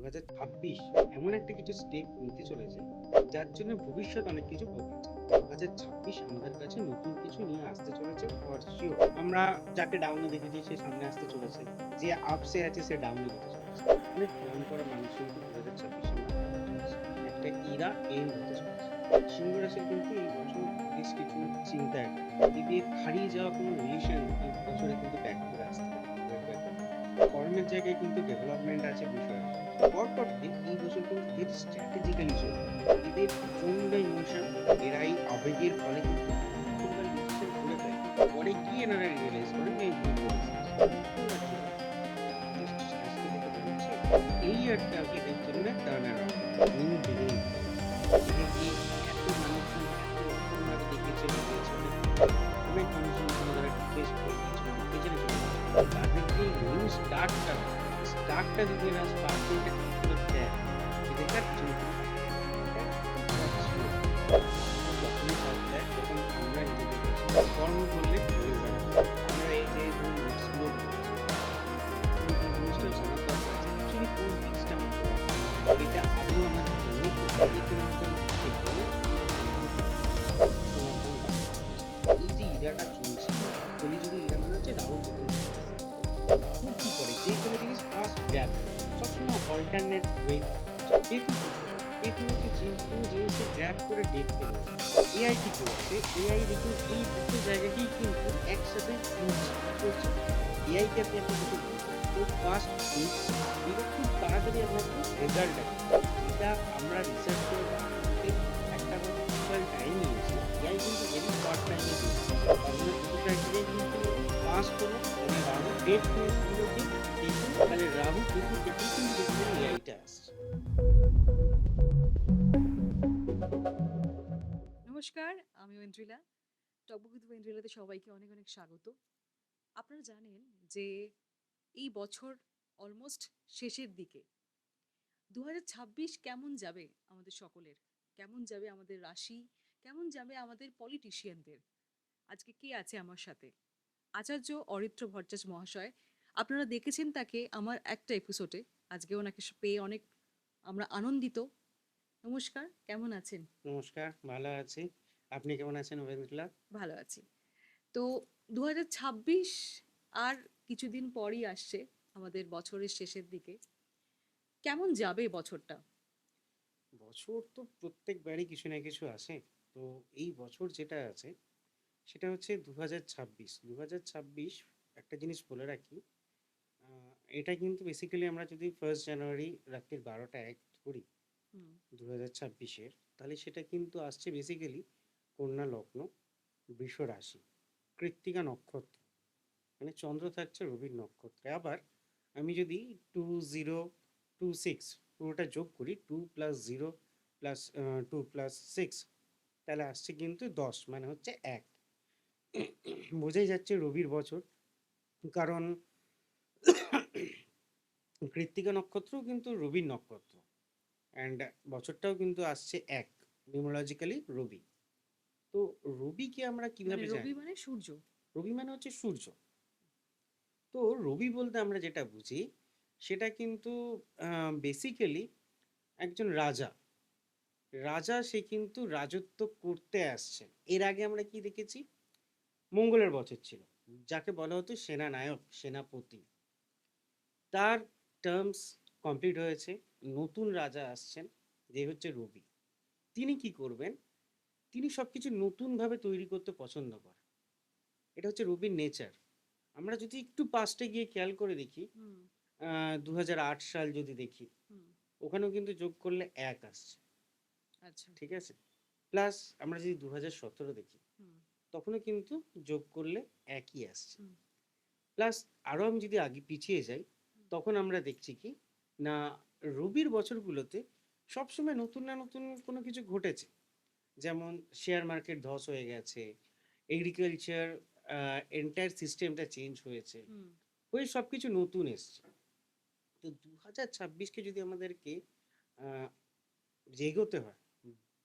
2026 এমন একটা কিছু স্টেপ নিতে চলেছে যার জন্য ভবিষ্যৎ অনেক কিছু বদলেছে। 2026 আমাদের কাছে নতুন কিছু নিয়ে আসতে চলেছে ফর শিওর। আমরা যাকে ডাউনে দেখেছি সে সামনে আসতে চলেছে, যে আপসে আছে সে ডাউনে যেতে চলেছে। অনেক প্ল্যান করা মানুষ কিন্তু 2026 আমরা দেখতে চলেছি। একটা ইরা এন্ড হতে চলেছে। সিংহ রাশির কিন্তু এই বছর বেশ কিছু চিন্তায় এদের হারিয়ে যাওয়া কোনো রিলেশন এই বছরে কিন্তু ব্যাক করে আসতে পারে। কর্মের জায়গায় কিন্তু ডেভেলপমেন্ট আছে বিষয়। কর্কটদের এই বছর কিন্তু এদের স্ট্র্যাটেজিক্যালি চলবে। এদের প্রচন্ড ইমোশন, এরা এই আবেগের ফলে কিন্তু ভুলভাল ডিসিশন করে ফেলে। পরে গিয়ে এনারা রিয়েলাইজ করেন এই ভুল করেছে। জাস্ট আজকে থেকে বলছি, এই ইয়ারটা এদের জন্য টার্ন অ্যারাউন্ড, নিউ বিগিনিং। এদেরকে এত মানুষজন এত রকমভাবে দেখেছে বুঝিয়েছে, অনেক মানুষজন কোনো তারা রিকোয়েস্ট করে দিয়েছিল, পেছনে চলে গেছে। তাদেরকে নিউ স্টার্টটা যদি এরা স্পার্কটা ঠিক করে দেয়, এদের আর চিন্তা নেই। এটা একটা ছিল। যখনই সাথ দেয় তখন আমরা নিজেদের কাছে কর্ম করলে হয়ে যাবে। আমরা এই যে ধরুন এক্সপ্লোর করছি, এই যে জিনিসটা জানার দরকার আছে অ্যাকচুয়ালি কোন দিকটা এটা আদৌ আমাদের জন্য উপকারী কিনা ঠিক বলে এই যে ইরাটা চলছে, কলিযুগে ইরা মানে হচ্ছে রাহু কেতু। কেতু কি করে, যে কোনো জিনিস ফার্স্ট গ্র্যাব করে, সবসময় অল্টারনেট ওয়ে। কেতু কি করে, কেতু হচ্ছে যে কোনো জিনিসকে গ্র্যাব করে দেখতে নেয়। এআই কি করছে, এআই দেখুন এই দুটো জায়গাকেই কিন্তু একসাথে ইউজ করছে। এআই কে আপনি একটা কিছু বলছেন, ও ফার্স্ট ফিক্স, এটা খুব তাড়াতাড়ি আপনাকে রেজাল্ট দেয়। এটা আমরা রিসার্চ করে করতে একটা টোটাল টাইম নিয়েছি। এআই কিন্তু ভেরি শর্ট টাইমে দিচ্ছে। আপনার দুটো ক্রাইটেরিয়া কিন্তু ফার্স্ট হলো মানে রাহু ডেট গুলো কি কেতু, তাহলে রাহু কেতু কেতু কিন্তু দেখবেন এআইটা আসছে। নমস্কার, আমি ঐন্দ্রিলা। টকবুক উইথ ঐন্দ্রিলাতে সবাইকে অনেক অনেক স্বাগত। আপনারা জানেন যে এই বছর অলমোস্ট শেষের দিকে। 2026 কেমন যাবে আমাদের সকলের? কেমন যাবে আমাদের রাশি? কেমন যাবে আমাদের পলিটিশিয়ানদের? আজকে কে আছে আমার সাথে? আচার্য অরিত্র ভট্টাচ মহাশয়। আপনারা দেখেছেন তাকে আমার একটা এপিসোডে। আজকে ওনাকে পেয়ে অনেক আমরা আনন্দিত। নমস্কার, কেমন আছেন? নমস্কার, ভালো আছি। আপনি কেমন আছেন অভিনেত্রীলা? ভালো আছি। তো 2026 আর কিছুদিন পরই আসছে আমাদের বছরের শেষের দিকে। কেমন যাবে বছরটা? বছর তো প্রত্যেকবারই কিছু না কিছু আসে। তো এই বছর যেটা আছে সেটা হচ্ছে 2026। 2026 একটা জিনিস বলে রাখি, এটা কিন্তু বেসিক্যালি আমরা যদি 1 জানুয়ারি রাত্রির 12টা 1 ধরি হুম, 2026-এর, তাহলে সেটা কিন্তু আসছে বেসিক্যালি কন্যা লগ্ন, বৃষ রাশি, কৃত্তিকা নক্ষত্র, মানে চন্দ্র থাকছে রবির নক্ষত্রে। আবার আমি যদি 2026 পুরোটা যোগ করি, 2+0 প্লাস 2+6, তাহলে আসছে কিন্তু 10, মানে হচ্ছে 1। বোঝাই যাচ্ছে রবির বছর, কারণ কৃত্তিকা নক্ষত্রও কিন্তু রবির নক্ষত্র, অ্যান্ড বছরটাও কিন্তু আসছে 1, নিউমোলজিক্যালি রবি। তো রবিকে আমরা মানে কিভাবে রবি জানি? মানে সূর্য। রবি মানে হচ্ছে সূর্য। তো রবি বলতে আমরা যেটা বুঝি সেটা কিন্তু বেসিক্যালি একজন রাজা। রাজা সে কিন্তু রাজত্ব করতে আসছে। এর আগে আমরা কি দেখেছি? মঙ্গলের বছর ছিল, যাকে বলা হতো সেনানায়ক, সেনাপতি। তার টার্মস কমপ্লিট হয়েছে, নতুন রাজা আসছেন, যে হচ্ছে রবি। তিনি কি করবেন? তিনি সবকিছু নতুনভাবে তৈরি করতে পছন্দ করেন। এটা হচ্ছে রবির নেচার। আমরা যদি একটু পাস্টে গিয়ে খেয়াল করে দেখি, হুম, 2008 সাল যদি দেখি, হুম, ওখানেও কিন্তু যোগ করলে 1 আসছে। আচ্ছা, ঠিক আছে? প্লাস আমরা যদি 2017 দেখি, হুম, তখনও কিন্তু যোগ করলে 1ই আসছে। হুম, প্লাস আরও আমি যদি আগে পিছিয়ে যাই, হুম, তখন আমরা দেখছি কি না, রবির বছরগুলোতে সবসময় নতুন না নতুন কোনো কিছু ঘটেছে। যেমন শেয়ার মার্কেট ধস হয়ে গেছে, এগ্রিকালচার এন্টায়ার সিস্টেমটা চেঞ্জ হয়েছে, হুম, ওই সব কিছু নতুন এসছে। তো 2026-কে যদি আমাদেরকে আহ, এগোতে হয়,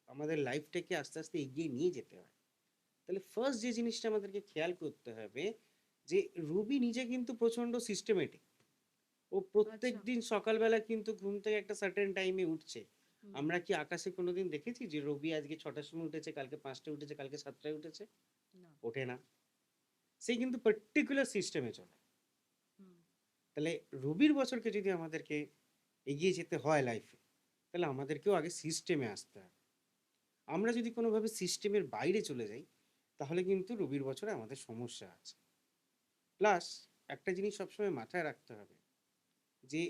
আমাদের লাইফটাকে আস্তে আস্তে এগিয়ে নিয়ে যেতে হয়, তাহলে ফার্স্ট যে জিনিসটা আমাদেরকে খেয়াল করতে হবে যে রবি নিজে কিন্তু প্রচণ্ড সিস্টেমেটিক। ও ও প্রত্যেক আচ্ছা। দিন সকালবেলা কিন্তু ঘুম থেকে একটা সার্টেন টাইমে উঠছে। হুম। আমরা কি আকাশে কোনোদিন দেখেছি যে রবি আজকে 6টার সময় উঠেছে, কালকে 5টায় উঠেছে, কালকে 7টায় উঠেছে? না। ওঠে না। সে কিন্তু পার্টিকুলার সিস্টেমে চলে। হুম। তাহলে রবির বছরকে যদি আমাদেরকে এগিয়ে যেতে হয় লাইফে, তাহলে আমাদেরকেও আগে সিস্টেমে আসতে হবে। আমরা যদি কোনোভাবে সিস্টেমের বাইরে চলে যাই, তাহলে কিন্তু রবির বছরে আমাদের সমস্যা আছে। প্লাস একটা জিনিস সবসময় মাথায় রাখতে হবে যে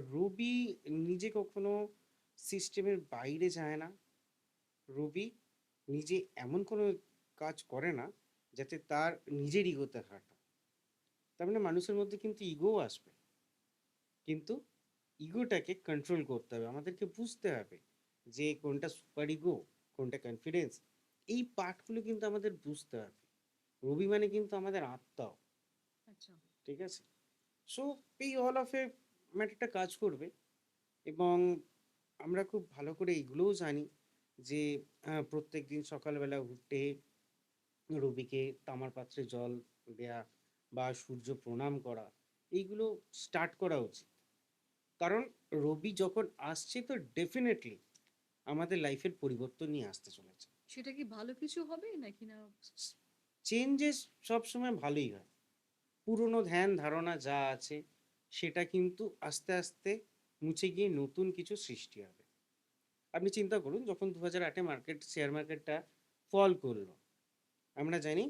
রবি নিজে কখনো সিস্টেমের বাইরে যায় না। রবি নিজে এমন কোনো কাজ করে না যাতে তার নিজের ইগোতে হার্ট হয়। তার মানে মানুষের মধ্যে কিন্তু ইগোও আসবে, কিন্তু ইগোটাকে কন্ট্রোল করতে হবে। আমাদেরকে বুঝতে হবে যে কোনটা সুপার ইগো, কোনটা কনফিডেন্স। এই পার্টগুলো কিন্তু আমাদের বুঝতে হবে। রবি মানে কিন্তু আমাদের আত্মাও, আচ্ছা। ঠিক আছে? সো এই অল অফ এ ম্যাটারটা কাজ করবে। এবং আমরা খুব ভালো করে এইগুলোও জানি যে প্রত্যেক দিন সকালবেলা উঠে রবিকে তামার পাত্রে জল দেয়া বা সূর্য প্রণাম করা, এইগুলো স্টার্ট করা উচিত। কারণ রবি যখন আসছে তো ডেফিনেটলি আমাদের লাইফের পরিবর্তন নিয়ে আসতে চলেছে। সেটা কি ভালো কিছু হবে নাকি না? চেঞ্জেস সবসময় ভালোই হয়। পুরনো ধ্যান ধারণা যা আছে সেটা কিন্তু আস্তে আস্তে মুছে গিয়ে নতুন কিছু সৃষ্টি হবে। আপনি চিন্তা করুন, যখন 2008-এ শেয়ার মার্কেটটা ফল করলো, আমরা জানি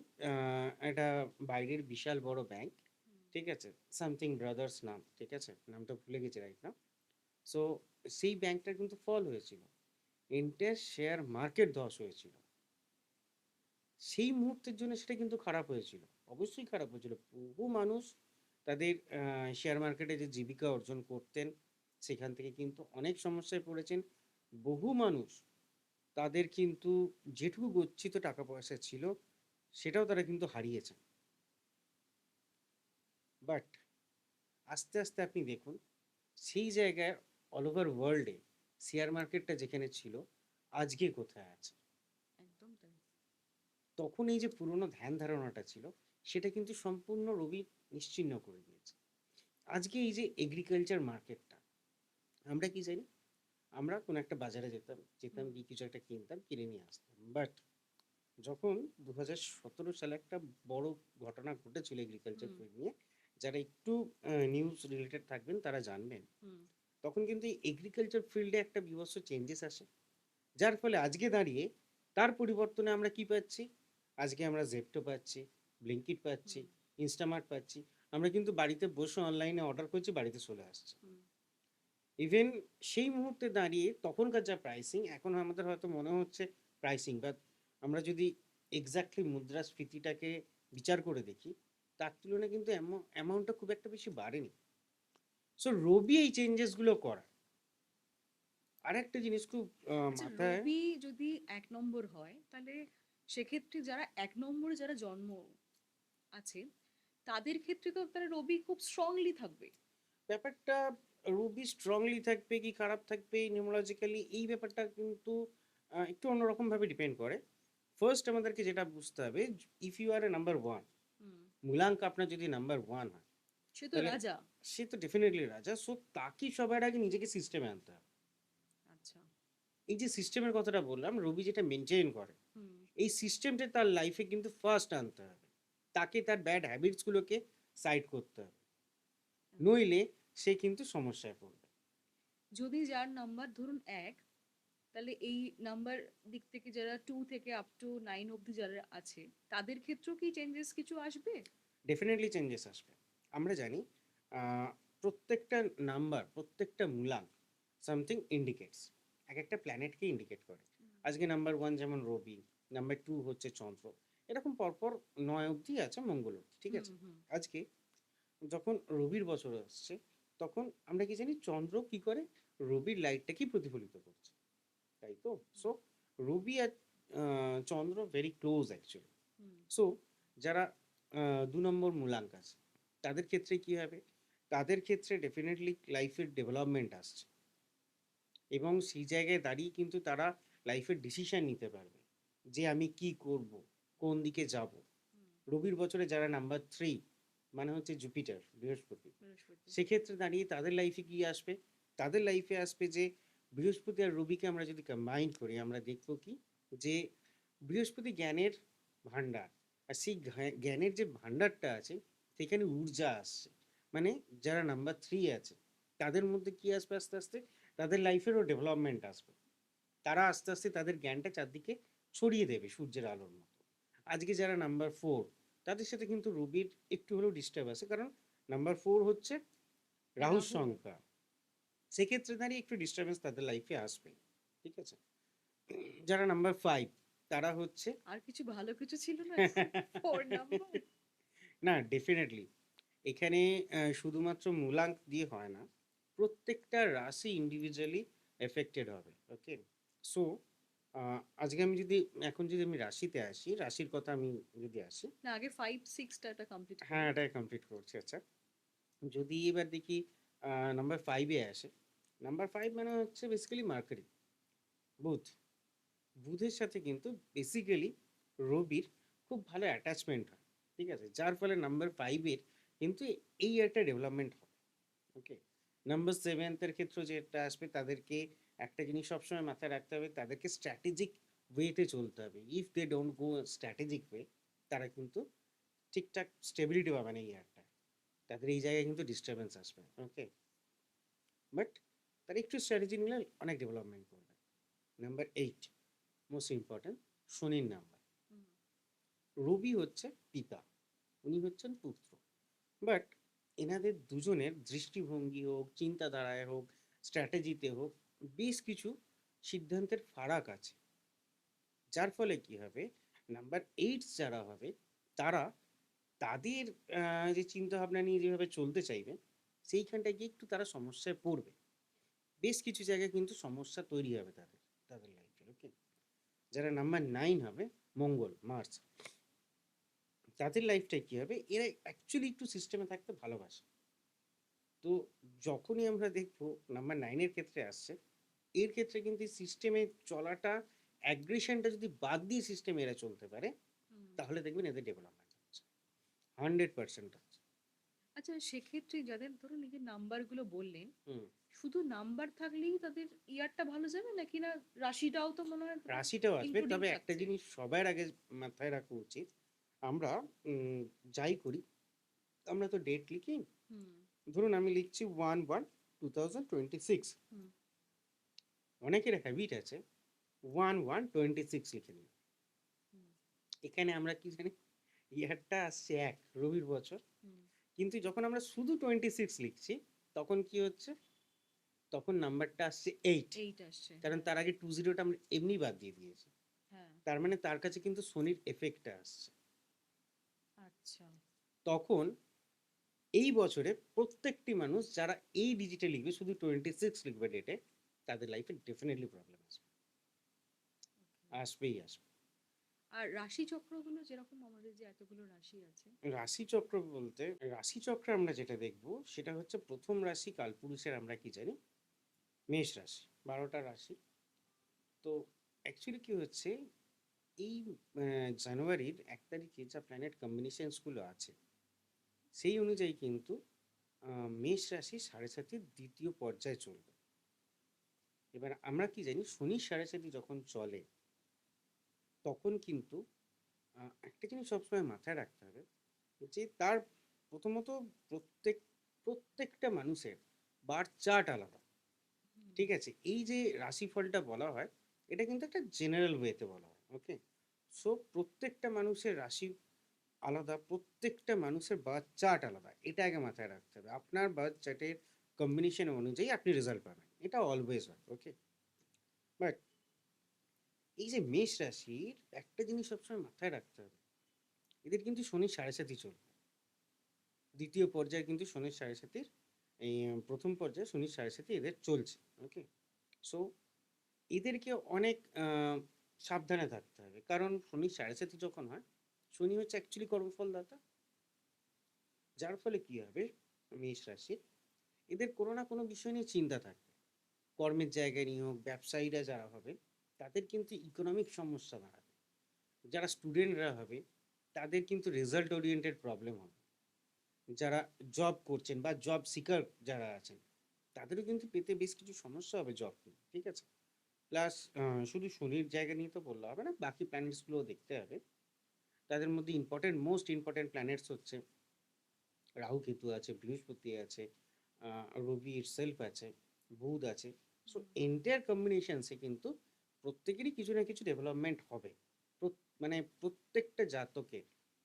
একটা বাইরের বিশাল বড় ব্যাংক, হুম। ঠিক আছে? সামথিং ব্রাদার্স নাম, ঠিক আছে? নামটা ভুলে গেছি রাইট নাও। সো সেই ব্যাংকটার কিন্তু ফল হয়েছিল। এন্টায়ার শেয়ার মার্কেট ধস হয়েছিল। সেই মুহূর্তের জন্য সেটা কিন্তু খারাপ হয়েছিল। অবশ্যই খারাপ হয়েছিল। বহু মানুষ তাদের শেয়ার মার্কেটে যে জীবিকা অর্জন করতেন, সেখান থেকে কিন্তু অনেক সমস্যায় পড়েছেন। বহু মানুষ তাদের কিন্তু যেটুকু গচ্ছিত টাকা পয়সা ছিল, সেটাও তারা কিন্তু হারিয়েছেন। বাট আস্তে আস্তে আপনি দেখুন, সেই জায়গায় অল ওভার ওয়ার্ল্ডে শেয়ার মার্কেটটা যেখানে ছিল, আজকে কোথায় আছে? একদম তাই। তখন এই যে পুরনো ধ্যান ধারণাটা ছিল, সেটা কিন্তু সম্পূর্ণ রবি নিশ্চিহ্ন করে দিয়েছে। আজকে এই যে এগ্রিকালচার মার্কেটটা, আমরা কি জানি? আমরা কোনো একটা বাজারে যেতাম, যেতাম হুম। গিয়ে কিছু একটা কিনতাম, কিনে নিয়ে আসতাম। বাট যখন 2017 সালে একটা বড় ঘটনা ঘটেছিল এগ্রিকালচার হুম। ফিল্ড নিয়ে, যারা একটু নিউজ রিলেটেড থাকবেন তারা জানবেন। হুম। তখন কিন্তু এই এগ্রিকালচার ফিল্ডে একটা বীভৎস চেঞ্জেস আসে, যার ফলে আজকে দাঁড়িয়ে তার পরিবর্তনে আমরা কি পাচ্ছি? আজকে আমরা জেপ্টো পাচ্ছি, ব্লিঙ্কিট পাচ্ছি, হুম। ইনস্টামার্ট পাচ্ছি। আমরা কিন্তু বাড়িতে বসে অনলাইনে অর্ডার করছি, বাড়িতে চলে আসছে। হুম। ইভেন সেই মুহূর্তে দাঁড়িয়ে তখনকার যা প্রাইসিং, এখন আমাদের হয়তো মনে হচ্ছে প্রাইসিং, বাট আমরা যদি এক্স্যাক্টলি মুদ্রাস্ফীতিটাকে বিচার করে দেখি, তার তুলনায় কিন্তু অ্যামাউন্টটা খুব একটা বেশি বাড়েনি। সো রবি এই চেঞ্জেসগুলো করা। আরেকটা জিনিস খুব আচ্ছা, মাথায়, রবি যদি ১ নম্বর হয়, তাহলে সেক্ষেত্রে যারা ১ নম্বরে যারা জন্ম আছে, তাদের ক্ষেত্রে তো তাহলে রবি খুব স্ট্রংলি থাকবে। ব্যাপারটা রবি স্ট্রংলি থাকবে কি খারাপ থাকবে নিউমোলজিক্যালি, এই ব্যাপারটা কিন্তু একটু অন্যরকমভাবে ডিপেন্ড করে। ফার্স্ট আমাদেরকে যেটা বুঝতে হবে, if you are a number one, hmm. মূলাঙ্ক আপনার যদি নাম্বার ওয়ান হয়, সে তো তাহলে রাজা। সে তো ডেফিনেটলি রাজা। সো তাকে সবার আগে নিজেকে সিস্টেমে আনতে হবে। আচ্ছা। এই যে সিস্টেমের কথাটা বললাম, রবি যেটা মেনটেন করে, হুম। এই সিস্টেমটা তার লাইফে কিন্তু ফার্স্ট আনতে হবে। তাকে তার ব্যাড হ্যাবিটসগুলোকে সাইড করতে হবে, আচ্ছা। নইলে সে কিন্তু সমস্যায় পড়বে। যদি যার নাম্বার ধরুন ১, তাহলে এই নাম্বার দিক থেকে যারা 2 থেকে আপ টু 9 অব্দি যারা আছে, তাদের ক্ষেত্রেও কি চেঞ্জেস কিছু আসবে? ডেফিনেটলি চেঞ্জেস আসবে। আমরা জানি প্রত্যেকটা নাম্বার, প্রত্যেকটা মূলাঙ্ক সামথিং ইন্ডিকেটস, এক একটা প্ল্যানেটকে ইন্ডিকেট করে। হুম। আজকে নাম্বার ওয়ান যেমন রবি, নাম্বার টু হচ্ছে চন্দ্র, এরকম পরপর 9 অবধি আছে মঙ্গল অবধি, ঠিক হুম। আছে? হুম। আজকে যখন রবির বছর আসছে, তখন আমরা কি জানি চন্দ্র কি করে? রবির লাইটটাকেই প্রতিফলিত করছে, তাই তো? সো রবি আর চন্দ্র ভেরি ক্লোজ অ্যাকচুয়ালি। হুম। সো যারা 2 নম্বর মূলাঙ্ক আছে, তাদের ক্ষেত্রে কি হবে? তাদের ক্ষেত্রে ডেফিনেটলি লাইফের ডেভেলপমেন্ট আসছে, এবং সেই জায়গায় দাঁড়িয়ে কিন্তু তারা লাইফের ডিসিশন নিতে পারবে যে আমি কি করব, কোন দিকে যাব। হুম। রবির বছরে যারা নাম্বার 3 মানে হচ্ছে জুপিটার, বৃহস্পতি। বৃহস্পতি। সেক্ষেত্রে দাঁড়িয়ে তাদের লাইফে কি আসবে? তাদের লাইফে আসবে যে বৃহস্পতি আর রবিকে আমরা যদি কম্বাইন করি, আমরা দেখব কি যে বৃহস্পতি জ্ঞানের ভান্ডার, আর সেই জ্ঞানের যে ভান্ডারটা আছে সেখানে ঊর্জা আসছে। মানে যারা নাম্বার 3 আছে তাদের মধ্যে কি আসবে আস্তে আস্তে? তাদের লাইফেরও ডেভেলপমেন্ট আসবে। তারা আস্তে আস্তে তাদের জ্ঞানটা চারদিকে ছড়িয়ে দেবে সূর্যের আলোর মতো। আজকে যারা নাম্বার 4, তাদের সাথে কিন্তু রবির একটু হলেও ডিস্টার্ব আছে, কারণ নাম্বার 4 হচ্ছে রাহুর রাহু। সংখ্যা। সেক্ষেত্রে দাঁড়িয়ে একটু ডিস্টারবেন্স তাদের লাইফে আসবে। ঠিক আছে? যারা নাম্বার 5, তারা হচ্ছে আর কিছু ভালো কিছু ছিল না 4 নাম্বার? না, ডেফিনেটলি এখানে শুধুমাত্র মূলাঙ্ক দিয়ে হয় না, প্রত্যেকটা রাশি ইন্ডিভিজুয়ালি এফেক্টেড হবে। ওকে, সো আজকে আমি যদি এখন যদি আমি রাশিতে আসি, রাশির কথা আমি যদি আসি, না, আগে 5 6 টা এটা কমপ্লিট হ্যাঁ করুন। এটাই কমপ্লিট করছি। আচ্ছা, যদি এবার দেখি নাম্বার 5-এ আসে, নাম্বার 5 মানে হচ্ছে বেসিক্যালি মার্কারি, বুধ। বুধের সাথে কিন্তু বেসিক্যালি রবির খুব ভালো অ্যাটাচমেন্ট হয়। ঠিক আছে, যার ফলে নাম্বার 5-এর কিন্তু এই একটা ডেভেলপমেন্ট হবে। ওকে, নাম্বার 7-এর ক্ষেত্রে যেটা আসবে, তাদেরকে একটা জিনিস সবসময় মাথায় রাখতে হবে, তাদেরকে স্ট্র্যাটেজিক ওয়েতে চলতে হবে। If they don't go strategic way, তারা কিন্তু ঠিকঠাক স্টেবিলিটি পাবে না এই ইয়ারটা। তাদের এই জায়গায় কিন্তু ডিস্টারবেন্স আসবে। ওকে, বাট তারা একটু স্ট্র্যাটেজি নিলে অনেক ডেভেলপমেন্ট করবে। নাম্বার 8, মোস্ট ইম্পর্ট্যান্ট, শনির নাম্বার। হুম, রবি হচ্ছে পিতা, উনি হচ্ছেন পুত্র। বাট এনাদের দুজনের দৃষ্টিভঙ্গি হোক, চিন্তাধারায় হোক, স্ট্র্যাটেজিতে হোক, বেশ কিছু সিদ্ধান্তের ফারাক আছে। যার ফলে কি হবে, নাম্বার 8 যারা হবে, তারা তাদের যে চিন্তাভাবনা নিয়ে যেভাবে চলতে চাইবে, সেইখানটায় গিয়ে একটু তারা সমস্যায় পড়বে। বেশ কিছু জায়গায় কিন্তু সমস্যা তৈরি হবে তাদের, তাদের লাইফে। ওকে, যারা নাম্বার 9 হবে, মঙ্গল, মার্স, তাদের লাইফটাই কি হবে, এরা অ্যাকচুয়ালি একটু সিস্টেমে থাকতে ভালোবাসে। তো যখনই আমরা দেখবো নাম্বার 9-এর ক্ষেত্রে আসছে, এর ক্ষেত্রে কিন্তু সিস্টেমে চলাটা, অ্যাগ্রেশনটা যদি বাদ দিয়ে সিস্টেমে এরা চলতে পারে, হুম। তাহলে দেখবেন এদের ডেভেলপমেন্ট হচ্ছে 100% হচ্ছে। আচ্ছা, সেক্ষেত্রে যাদের ধরুন এই যে নাম্বারগুলো বললেন, হুম, শুধু নাম্বার থাকলেই তাদের ইয়ারটা ভালো যাবে নাকি না রাশিটাও তো মনে হয় রাশিটাও আসবে, ইনক্লুডিং তবে একটা থাকছে? জিনিস সবার আগে মাথায় রাখা উচিত, আমরা যাই করি, আমরা তো ডেট লিখি। হুম, ধরুন আমি লিখছি 1/1/2026। হুম, অনেকের হ্যাবিট আছে 1/1/26 লিখে নিই। হুম, এখানে আমরা কি জানি, ইয়ারটা আসছে 1, রবির বছর। হুম। কিন্তু যখন আমরা শুধু 26 লিখছি, তখন কি হচ্ছে, তখন নাম্বারটা আসছে 8। 8 আসছে। কারণ হ্যাঁ, তার আগে 20টা আমরা এমনি বাদ দিয়ে দিয়েছি। হ্যাঁ। তার মানে তার কাছে কিন্তু শনির এফেক্টটা আসছে। আচ্ছা। তখন এই বছরে প্রত্যেকটি মানুষ যারা এই ডিজিটে লিখবে, শুধু 26 লিখবে ডেটে, তাদের লাইফে ডেফিনেটলি প্রবলেম আসবে, ওকে। আসবেই আসবে। আর রাশিচক্রগুলো যেরকম আমাদের যে এতগুলো রাশি আছে। রাশিচক্র বলতে, রাশিচক্রে আমরা যেটা দেখব সেটা হচ্ছে, প্রথম রাশি কালপুরুষের আমরা কি জানি, মেষ রাশি, 12টা রাশি। তো অ্যাকচুয়ালি কি হচ্ছে, এই জানুয়ারির 1 তারিখে যা প্ল্যানেট কম্বিনেশনসগুলো আছে, সেই অনুযায়ী কিন্তু মেষ রাশি সাড়ে সাতির দ্বিতীয় পর্যায়ে চলবে। এবার আমরা কি জানি, শনি সাড়ে সাতি যখন চলে, তখন কিন্তু একটা জিনিস সবসময় মাথায় রাখতে হবে, যে তার প্রথমত প্রত্যেক প্রত্যেকটা মানুষের বার্থ চার্ট আলাদা। হুম, ঠিক আছে, এই যে রাশিফলটা বলা হয়, এটা কিন্তু একটা জেনারেল ওয়েতে বলা হয়। ওকে, সো প্রত্যেকটা মানুষের রাশি আলাদা, প্রত্যেকটা মানুষের বার্থ চার্ট আলাদা, এটা আগে মাথায় রাখতে হবে। আপনার বার্থ চার্টের কম্বিনেশন অনুযায়ী আপনি রেজাল্ট পাবেন, এটা অলওয়েজ হয়। ওকে, বাট এই যে মেষ রাশির, একটা জিনিস সবসময় মাথায় রাখতে হবে, এদের কিন্তু শনি সাড়ে সাথী চলবে। দ্বিতীয় পর্যায়ে কিন্তু শনির সাড়ে সাথীর, এই প্রথম পর্যায়ে শনির সাড়ে সাথী এদের চলছে। ওকে, সো এদেরকে অনেক সাবধানে থাকতে হবে, কারণ শনির সাড়ে সাথী যখন হয়, শনি হচ্ছে অ্যাকচুয়ালি কর্মফলদাতা। যার ফলে কি হবে, মেষ রাশির এদের কোনো না কোনো বিষয় নিয়ে চিন্তা থাকবে। কর্মের জায়গায় নিয়ে হোক, ব্যবসায়ীরা যারা হবে, তাদের কিন্তু ইকোনমিক সমস্যা দাঁড়াবে। যারা স্টুডেন্টরা হবে, তাদের কিন্তু রেজাল্ট ওরিয়েন্টেড প্রবলেম হবে। যারা জব করছেন বা জব সিকার যারা আছেন, তাদেরও কিন্তু পেতে বেশ কিছু সমস্যা হবে জব পেতে, ঠিক আছে? প্লাস শুধু শনির জায়গা নিয়ে তো বললে হবে না, বাকি প্ল্যানেটসগুলোও দেখতে হবে। তাদের মধ্যে মোস্ট ইম্পর্টেন্ট প্ল্যানেটস হচ্ছে রাহু কেতু আছে, বৃহস্পতি আছে, রবি ইটসেলফ আছে, বুধ আছে। সো এন্টায়ার কম্বিনেশনসে কিন্তু প্রত্যেকেরই কিছু না কিছু ডেভেলপমেন্ট হবে। মানে প্রত্যেকটা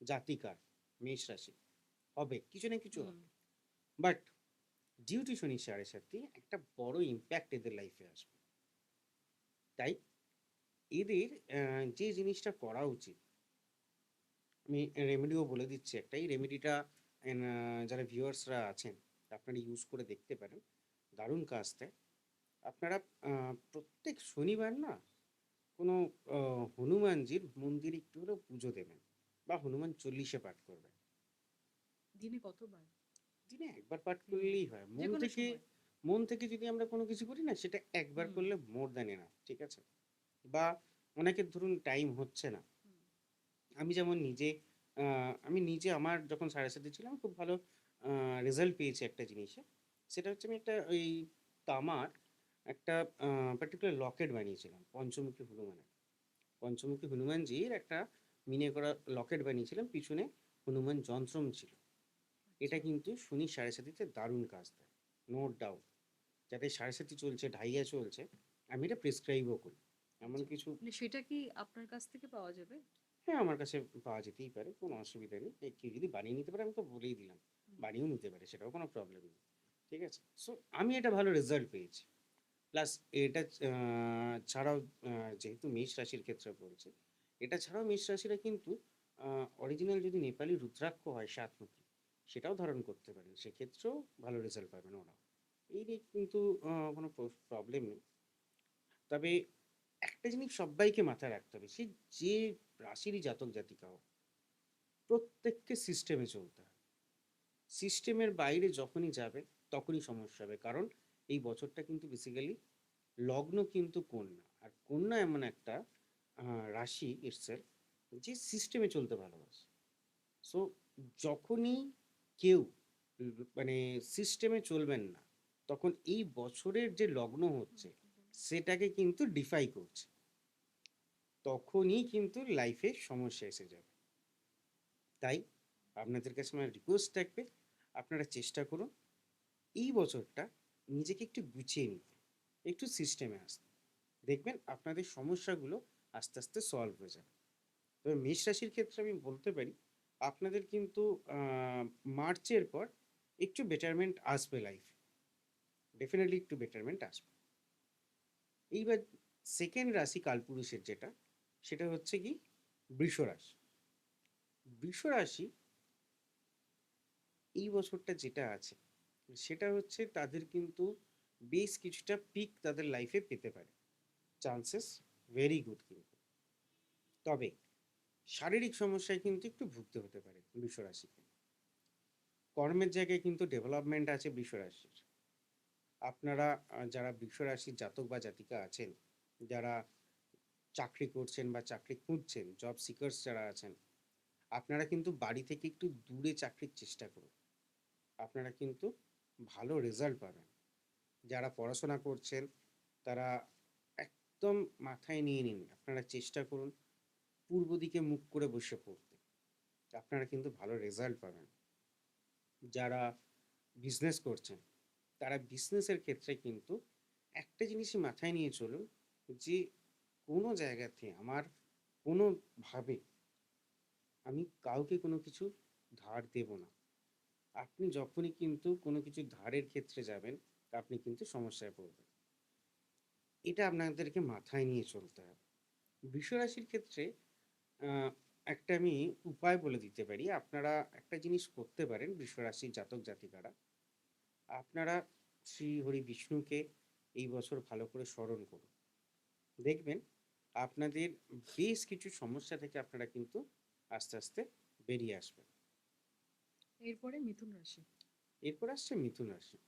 জাতিকার মেষ রাশি হবে, কিছু না কিছু হুম। হবে। বাট ডিউ টু শনি সাড়ে সাথে একটা বড় ইম্প্যাক্ট এদের লাইফে আসবে। তাই এদের যে জিনিসটা করা উচিত, আমি রেমেডিও বলে দিচ্ছি একটা। এই রেমেডিটা যারা ভিউয়ার্সরা আছেন আপনারা ইউজ করে দেখতে পারেন, দারুণ কাজ দেয়। আপনারা প্রত্যেক শনিবার না কোনো হনুমানজির মন্দিরে একটু হলেও পুজো দেবেন বা হনুমান চল্লিশে পাঠ করবেন। দিনে কতবার? দিনে একবার পাঠ হুম। করলেই হয়। যে কোনো সময়। মন থেকে যদি আমরা কোনো কিছু করি না, সেটা একবার হুম। করলে মোর দ্যান এনাফ, ঠিক আছে? বা অনেকের ধরুন টাইম হচ্ছে না। হুম। আমি যেমন নিজে আমার যখন সাড়ে ছিলাম খুব ভালো রেজাল্ট পেয়েছি একটা জিনিসে। সেটা হচ্ছে আমি একটা ওই তামার একটা পার্টিকুলার লকেট বানিয়েছিলাম পঞ্চমুখী হনুমানের। পঞ্চমুখী হনুমানজির একটা মিনে করা লকেট বানিয়েছিলাম, পিছনে হনুমান যন্ত্রম ছিল। এটা আচ্ছা। কিন্তু শনি সাড়ে সাতিতে দারুণ কাজ দেয়, নো ডাউট। যাদের সাড়ে সাতি চলছে, ঢাইয়া চলছে, আমি এটা প্রেসক্রাইবও করি। এমন আচ্ছা। কিছু। মানে সেটা কি আপনার কাছ থেকে পাওয়া যাবে? হ্যাঁ, আমার কাছে পাওয়া যেতেই পারে, কোনো অসুবিধা নেই। কেউ যদি বানিয়ে নিতে পারে আমি তো বলেই দিলাম। হুম। বানিয়েও নিতে পারে, সেটাও কোনো প্রবলেম নেই। ঠিক আছে? সো আমি এটা ভালো রেজাল্ট পেয়েছি। প্লাস এটা ছাড়াও যেহেতু মেষ রাশির ক্ষেত্রে বলছি, এটা ছাড়াও মেষ রাশিরা কিন্তু অরিজিনাল যদি নেপালি রুদ্রাক্ষ হয় সাতমুখী, সেটাও ধারণ করতে পারেন। সেক্ষেত্রেও ভালো রেজাল্ট পাবেন ওরা। এই নিয়ে কিন্তু কোনো প্রবলেম নেই। তবে একটা জিনিস সব্বাইকে মাথায় রাখতে হবে, সে যে রাশিরই জাতক জাতিকা হোক, প্রত্যেককে সিস্টেমে চলতে হয়। সিস্টেমের বাইরে যখনই যাবে তখনই সমস্যা হবে। কারণ এই বছরটা কিন্তু বেসিক্যালি লগ্ন কিন্তু কন্যা। আর কন্যা এমন একটা রাশি itself যে সিস্টেমে চলতে ভালোবাসে। সো যখনই কেউ মানে সিস্টেমে চলবেন না, তখন এই বছরের যে লগ্ন হচ্ছে সেটাকে কিন্তু ডিফাই করছে। তখনই কিন্তু লাইফে সমস্যা এসে যাবে। তাই আপনাদের কাছে আমার রিকোয়েস্ট থাকবে, আপনারা চেষ্টা করুন এই বছরটা নিজেকে একটু গুছিয়ে নিতে, একটু সিস্টেমে আসতে। দেখবেন আপনাদের সমস্যাগুলো আস্তে আস্তে সলভ হয়ে যাবে। তবে মেষ রাশির ক্ষেত্রে আমি বলতে পারি, আপনাদের কিন্তু মার্চের পর একটু বেটারমেন্ট আসবে লাইফে, ডেফিনেটলি একটু বেটারমেন্ট আসবে। এইবার সেকেন্ড রাশি কালপুরুষের যেটা, সেটা হচ্ছে কি বৃষ রাশি। বৃষ রাশি এই বছরটা যেটা আছে সেটা হচ্ছে তাদের কিন্তু বেশ কিছুটা পিক তাদের লাইফে পেতে পারে, চান্সেস ভেরি গুড। কিন্তু তবে শারীরিক সমস্যায় কিন্তু একটু ভুগতে হতে পারে বৃষ রাশিকে। কর্মের জায়গায় কিন্তু ডেভেলপমেন্ট আছে বৃষ রাশির। আপনারা যারা বৃষ রাশির জাতক বা জাতিকা আছেন, যারা চাকরি করছেন বা চাকরি খুঁজছেন, জব সিকার্স যারা আছেন, আপনারা কিন্তু বাড়ি থেকে একটু দূরে চাকরির চেষ্টা করুন। আপনারা কিন্তু ভালো রেজাল্ট পাবেন। যারা পড়াশোনা করছেন তারা একদম মাথায় নিয়ে নিন, আপনারা চেষ্টা করুন পূর্ব দিকে মুখ করে বসে পড়তে। আপনারা কিন্তু ভালো রেজাল্ট পাবেন। যারা বিজনেস করছেন তারা বিজনেসের ক্ষেত্রে কিন্তু একটা জিনিসই মাথায় নিয়ে চলুন, যে কোনো জায়গাতে আমার কোনোভাবে আমি কাউকে কোনো কিছু ধার দেব না। আপনি যখনই কিন্তু কোনো কিছু ধারের ক্ষেত্রে যাবেন, আপনি কিন্তু সমস্যায় পড়বেন। এটা আপনাদেরকে মাথায় নিয়ে চলতে হবে। বৃষরাশির ক্ষেত্রে আহ, একটা আমি উপায় বলে দিতে পারি। আপনারা একটা জিনিস করতে পারেন, বৃষরাশির জাতক জাতিকারা, আপনারা শ্রী হরি বিষ্ণুকে এই বছর ভালো করে স্মরণ করুন। দেখবেন আপনাদের বেশ কিছু সমস্যা থেকে আপনারা কিন্তু আস্তে আস্তে বেরিয়ে আসবেন। এরপরে মিথুন রাশি। এরপর আসছে মিথুন রাশি।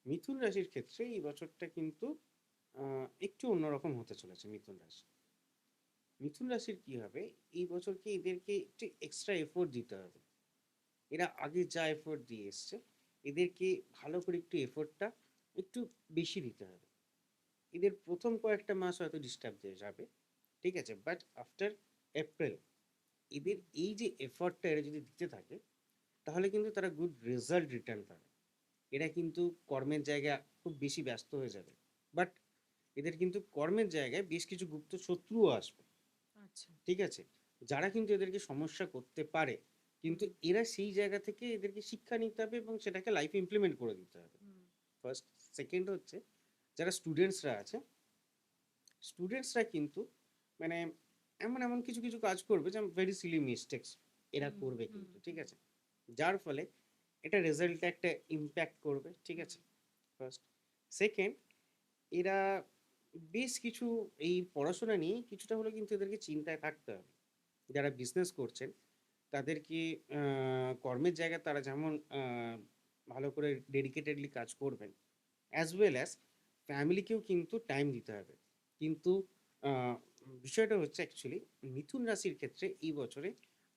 মিথুন রাশির ক্ষেত্রে এই বছরটা কিন্তু একটু অন্যরকম হতে চলেছে। মিথুন রাশি, মিথুন রাশির কি হবে, এই বছরকে এদেরকে একটু এক্সট্রা এফোর্ট দিতে হবে। এরা আগে যা এফোর্ট দিয়ে এসছে, এদেরকে ভালো করে একটু এফোর্টটা একটু বেশি দিতে হবে। এদের প্রথম কয়েকটা মাস হয়তো ডিস্টার্ব দিয়ে যাবে, ঠিক আছে, বাট আফটার এপ্রিল এদের এই যে এফোর্টটা এরা যদি দিতে থাকে, তাহলে কিন্তু তারা গুড রেজাল্ট রিটার্ন পাবে। এরা কিন্তু কর্মের জায়গায় খুব বেশি ব্যস্ত হয়ে যাবে, বাট এদের কিন্তু কর্মের জায়গায় বেশ কিছু গুপ্ত শত্রুও আসবে, আচ্ছা। ঠিক আছে, যারা কিন্তু এদেরকে সমস্যা করতে পারে। কিন্তু হুম, এরা সেই জায়গা থেকে এদেরকে শিক্ষা নিতে হবে এবং সেটাকে লাইফে ইমপ্লিমেন্ট করে দিতে হবে। হুম, ফার্স্ট। সেকেন্ড হচ্ছে, যারা স্টুডেন্টসরা আছে, স্টুডেন্টসরা কিন্তু মানে এমন এমন কিছু কিছু কাজ করবে যেমন ভেরি সিলি মিস্টেক্স এরা হুম, করবে হুম, কিন্তু, ঠিক হুম, আছে, যার ফলে এটা রেজাল্টে একটা ইম্প্যাক্ট করবে, ঠিক হুম, আছে, ফার্স্ট। সেকেন্ড, এরা বেশ কিছু এই পড়াশোনা নিয়ে কিছুটা হলেও কিন্তু এদেরকে চিন্তায় থাকতে হবে। যারা বিজনেস করছেন তাদেরকে কর্মের জায়গায় তারা যেমন ভালো করে ডেডিকেটেডলি কাজ করবেন, অ্যাজ ওয়েল অ্যাজ ফ্যামিলিকেও কিন্তু টাইম দিতে হবে। কিন্তু আহ, বিষয়টা হচ্ছে অ্যাকচুয়ালি মিথুন রাশির ক্ষেত্রে এই বছরে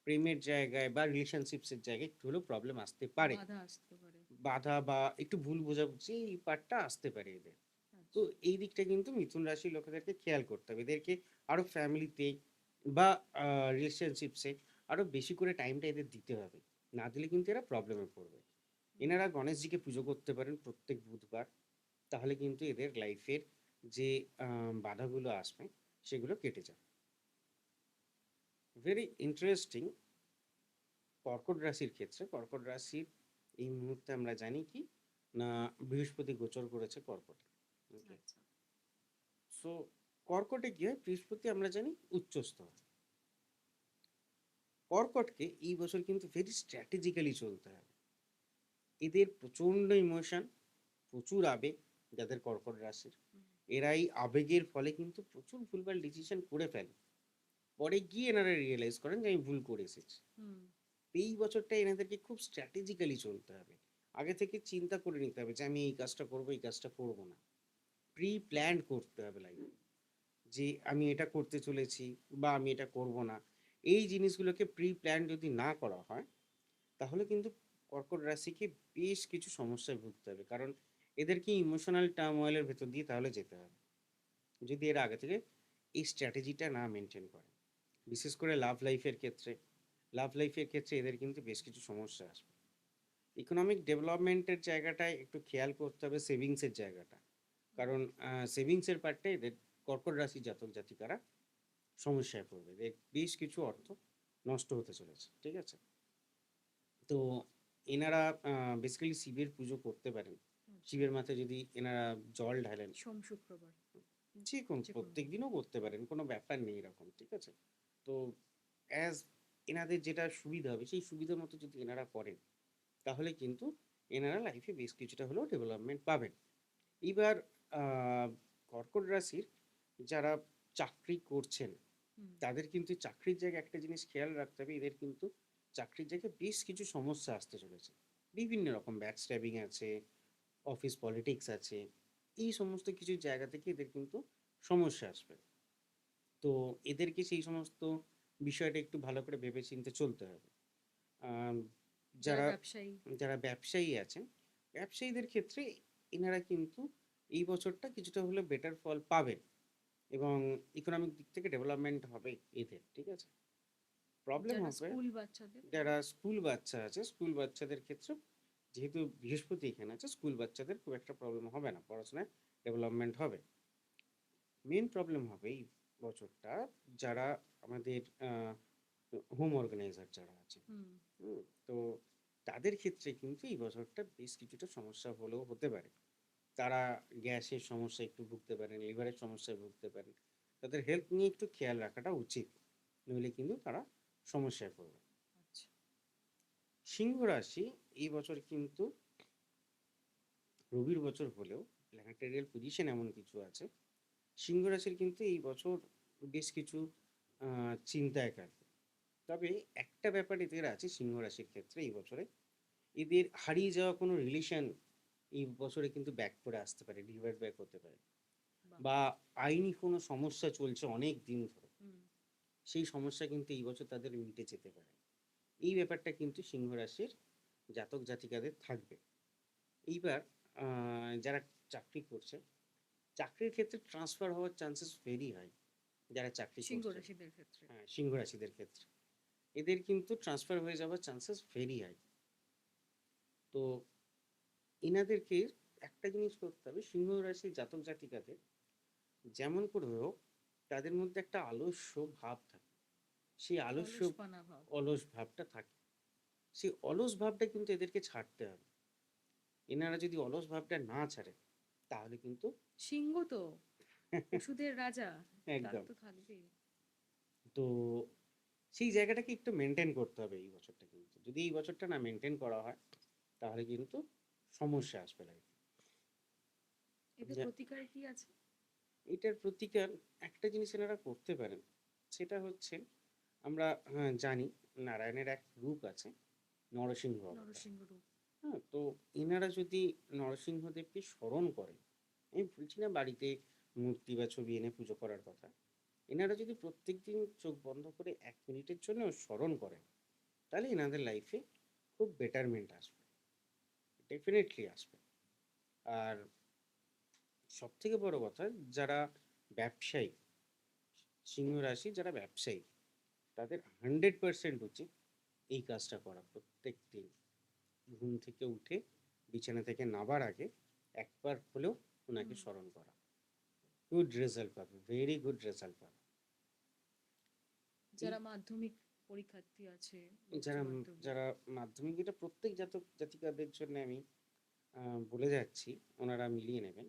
প্রেমের জায়গায় বা রিলেশনশিপসের জায়গায় একটু হলেও প্রবলেম আসতে পারে। বাধা আসতে পারে। বাধা বা একটু ভুল বোঝাবুঝি এই পার্টটা আসতে পারে এদের। তো আচ্ছা। এই দিকটা কিন্তু মিথুন রাশির লোকেদেরকে খেয়াল করতে হবে, এদেরকে আরো ফ্যামিলিতে বা রিলেশনশিপসে আরো বেশি করে টাইমটা এদের দিতে হবে। না দিলে কিন্তু এরা প্রবলেমে পড়বে। হুম, এনারা গণেশজিকে পুজো করতে পারেন প্রত্যেক বুধবার, তাহলে কিন্তু এদের লাইফের যে বাধাগুলো আসবে সেগুলো কেটে যাবে। Very interesting. কর্কট রাশির ক্ষেত্রে, কর্কট রাশির এই মুহূর্তে আমরা জানি কি না, বৃহস্পতি গোচর করেছে কর্কটে। ওকে, আচ্ছা। সো কর্কটে কি হয়, বৃহস্পতি আমরা জানি উচ্চস্থ হয়। কর্কটকে এই বছর কিন্তু ভেরি স্ট্র্যাটেজিক্যালি চলতে হবে। এদের প্রচন্ড ইমোশন, প্রচুর আবেগ, যাদের কর্কট রাশির, হুম, এরা এই আবেগের ফলে কিন্তু প্রচুর ভুলভাল ডিসিশন করে ফেলে। পরে গিয়ে এনারা রিয়েলাইজ করেন যে আমি ভুল করে এসেছি। হুম, এই বছরটা এনাদেরকে খুব স্ট্র্যাটেজিক্যালি চলতে হবে। আগে থেকে চিন্তা করে নিতে হবে যে আমি এই কাজটা করবো, এই কাজটা করবো না। প্রি প্ল্যান করতে হবে লাইফে, যে আমি এটা করতে চলেছি বা আমি এটা করব না। এই জিনিসগুলোকে প্রি প্ল্যান যদি না করা হয়, তাহলে কিন্তু কর্কট রাশিকে বেশ কিছু সমস্যায় ভুগতে হবে, কারণ এদেরকে ইমোশনাল টার্মোয়েলের ভেতর দিয়ে তাহলে যেতে হবে, যদি এরা আগে থেকে এই স্ট্র্যাটেজিটা না মেনটেন করে। বিশেষ করে লাভ লাইফের ক্ষেত্রে, লাভ লাইফের ক্ষেত্রে এদের কিন্তু বেশ কিছু সমস্যা আসবে। ইকোনমিক ডেভেলপমেন্টের জায়গাটায় একটু খেয়াল করতে হবে, সেভিংসের জায়গাটা, কারণ সেভিংসের পার্টে এদের কর্কট রাশি জাতক জাতিকারা সমস্যায় পড়বে, এদের বেশ কিছু অর্থ নষ্ট হতে চলেছে, ঠিক আছে। তো এনারা বেসিক্যালি শিবের পুজো করতে পারেন। আচ্ছা। শিবের মাথায় যদি এনারা জল ঢালেন, সোম শুক্রবার যে কোনো যে কোনো প্রত্যেক দিন। দিনও করতে পারেন, কোনো ব্যাপার নেই এরকম, ঠিক আছে। তো অ্যাজ এনাদের যেটা সুবিধা হবে সেই সুবিধা মতো যদি এনারা করেন, তাহলে কিন্তু এনারা লাইফে বেশ কিছুটা হলেও ডেভেলপমেন্ট পাবেন। এবার আহ, কর্কট রাশির যারা চাকরি করছেন, হুম, তাদের কিন্তু চাকরির জায়গায় একটা জিনিস খেয়াল রাখতে হবে, এদের কিন্তু চাকরির জায়গায় বেশ কিছু সমস্যা আসতে চলেছে। বিভিন্ন রকম ব্যাক স্ট্যাবিং আছে, অফিস পলিটিক্স আছে, এই সমস্ত কিছু জায়গা থেকে এদের কিন্তু সমস্যা আসবে। তো এদেরকে সেই সমস্ত বিষয়টা একটু ভালো করে ভেবেচিন্তে চলতে হবে। আম, যারা যারা ব্যবসায়ী। যারা ব্যবসায়ী আছেন, ব্যবসায়ীদের ক্ষেত্রে এনারা কিন্তু এই বছরটা কিছুটা হলে বেটার ফল পাবেন এবং ইকোনমিক দিক থেকে ডেভেলপমেন্ট হবে এদের, ঠিক আছে। প্রবলেম যারা হবে স্কুল বাচ্চাদের। যারা স্কুল বাচ্চা আছে, স্কুল বাচ্চাদের ক্ষেত্রে যেহেতু বৃহস্পতি এখানে আছে, স্কুল বাচ্চাদের খুব একটা প্রবলেম হবে না, পড়াশোনায় ডেভেলপমেন্ট হবে। মেন প্রবলেম হবে এই বছরটা যারা আমাদের হোম অর্গানাইজার যারা আছে, হুম, হুম, তো তাদের ক্ষেত্রে কিন্তু এই বছরটা বেশ কিছুটা সমস্যা হলেও হতে পারে। তারা গ্যাসের সমস্যা একটু ভুগতে পারেন, লিভারের সমস্যায় ভুগতে পারেন। তাদের হেলথ নিয়ে একটু খেয়াল রাখাটা উচিত, নইলে কিন্তু তারা সমস্যায় পড়বে। আচ্ছা। সিংহ রাশি এই বছর কিন্তু রবির বছর হলেও প্ল্যানেটেরিয়াল পজিশন এমন কিছু আছে, সিংহ রাশির কিন্তু এই বছর বেশ কিছু চিন্তায় কাটবে। তবে একটা ব্যাপার এদের আছে সিংহ রাশির ক্ষেত্রে এই বছরে, এদের হারিয়ে যাওয়া কোনো রিলেশন এই বছরে কিন্তু ব্যাক করে আসতে পারে, রিভার্ট ব্যাক হতে পারে। বাহ। বা আইনি কোনো সমস্যা চলছে অনেক দিন ধরে, হুম, সেই সমস্যা কিন্তু এই বছর তাদের মিটে যেতে পারে। এই ব্যাপারটা কিন্তু সিংহ রাশির জাতক জাতিকাদের থাকবে। এইবার যারা চাকরি করছে, চাকরির ক্ষেত্রে ট্রান্সফার হওয়ার চান্সেস ভেরি হাই। যারা চাকরি সিংহ করছে, রাশিদের ক্ষেত্রে। হ্যাঁ, সিংহ রাশিদের ক্ষেত্রে এদের কিন্তু ট্রান্সফার হয়ে যাওয়ার চান্সেস ভেরি হাই। তো এনাদেরকে একটা জিনিস করতে হবে, সিংহ রাশির জাতক জাতিকাদের যেমন করে হোক তাদের মধ্যে একটা আলস্য ভাব থাকে। সেই আলস্য অলসপানা ভাব। অলস ভাবটা থাকে। সেই অলস ভাবটা কিন্তু এদেরকে ছাড়তে হবে। এনারা যদি অলস ভাবটা না ছাড়ে তাহলে কিন্তু সিংহ তো পশুদের রাজা, তার একদম। তো থাকবেই। তো সেই জায়গাটাকে একটু মেনটেন করতে হবে এই বছরটা, কিন্তু যদি এই বছরটা না মেনটেন করা হয় তাহলে কিন্তু সমস্যা আসবে লাইফে। এতে প্রতিকার কি আছে? এটার প্রতিকার একটা জিনিস এনারা করতে পারেন, সেটা হচ্ছে আমরা জানি নারায়ণের এক রূপ আছে নরসিংহ অবতার। নরসিংহ রূপ। হ্যাঁ, তো এনারা যদি নরসিংহদেবকে স্মরণ করেন, আমি বলছি না বাড়িতে মূর্তি বা ছবি এনে পুজো করার কথা, এনারা যদি প্রত্যেকদিন চোখ বন্ধ করে 1 মিনিটের জন্য স্মরণ করেন তাহলে এনাদের লাইফে খুব বেটারমেন্ট আসবে, ডেফিনেটলি আসবে। আর সব থেকে বড় কথা, যারা ব্যবসায়ী, সিংহ রাশি যারা ব্যবসায়ী, তাদের 100% উচিত এই কাজটা করা। প্রত্যেক দিন ঘুম থেকে উঠে বিছানা থেকে নামার আগে একবার হলেও ওনাকে হুম। স্মরণ করা। গুড রেজাল্ট পাবে, ভেরি গুড রেজাল্ট পাবে। এই যারা মাধ্যমিক পরীক্ষার্থী আছে, উচ্চ যারা মাধ্যমিক। যারা মাধ্যমিক, এটা প্রত্যেক জাতক জাতিকাদের জন্য আমি বলে যাচ্ছি, ওনারা মিলিয়ে নেবেন।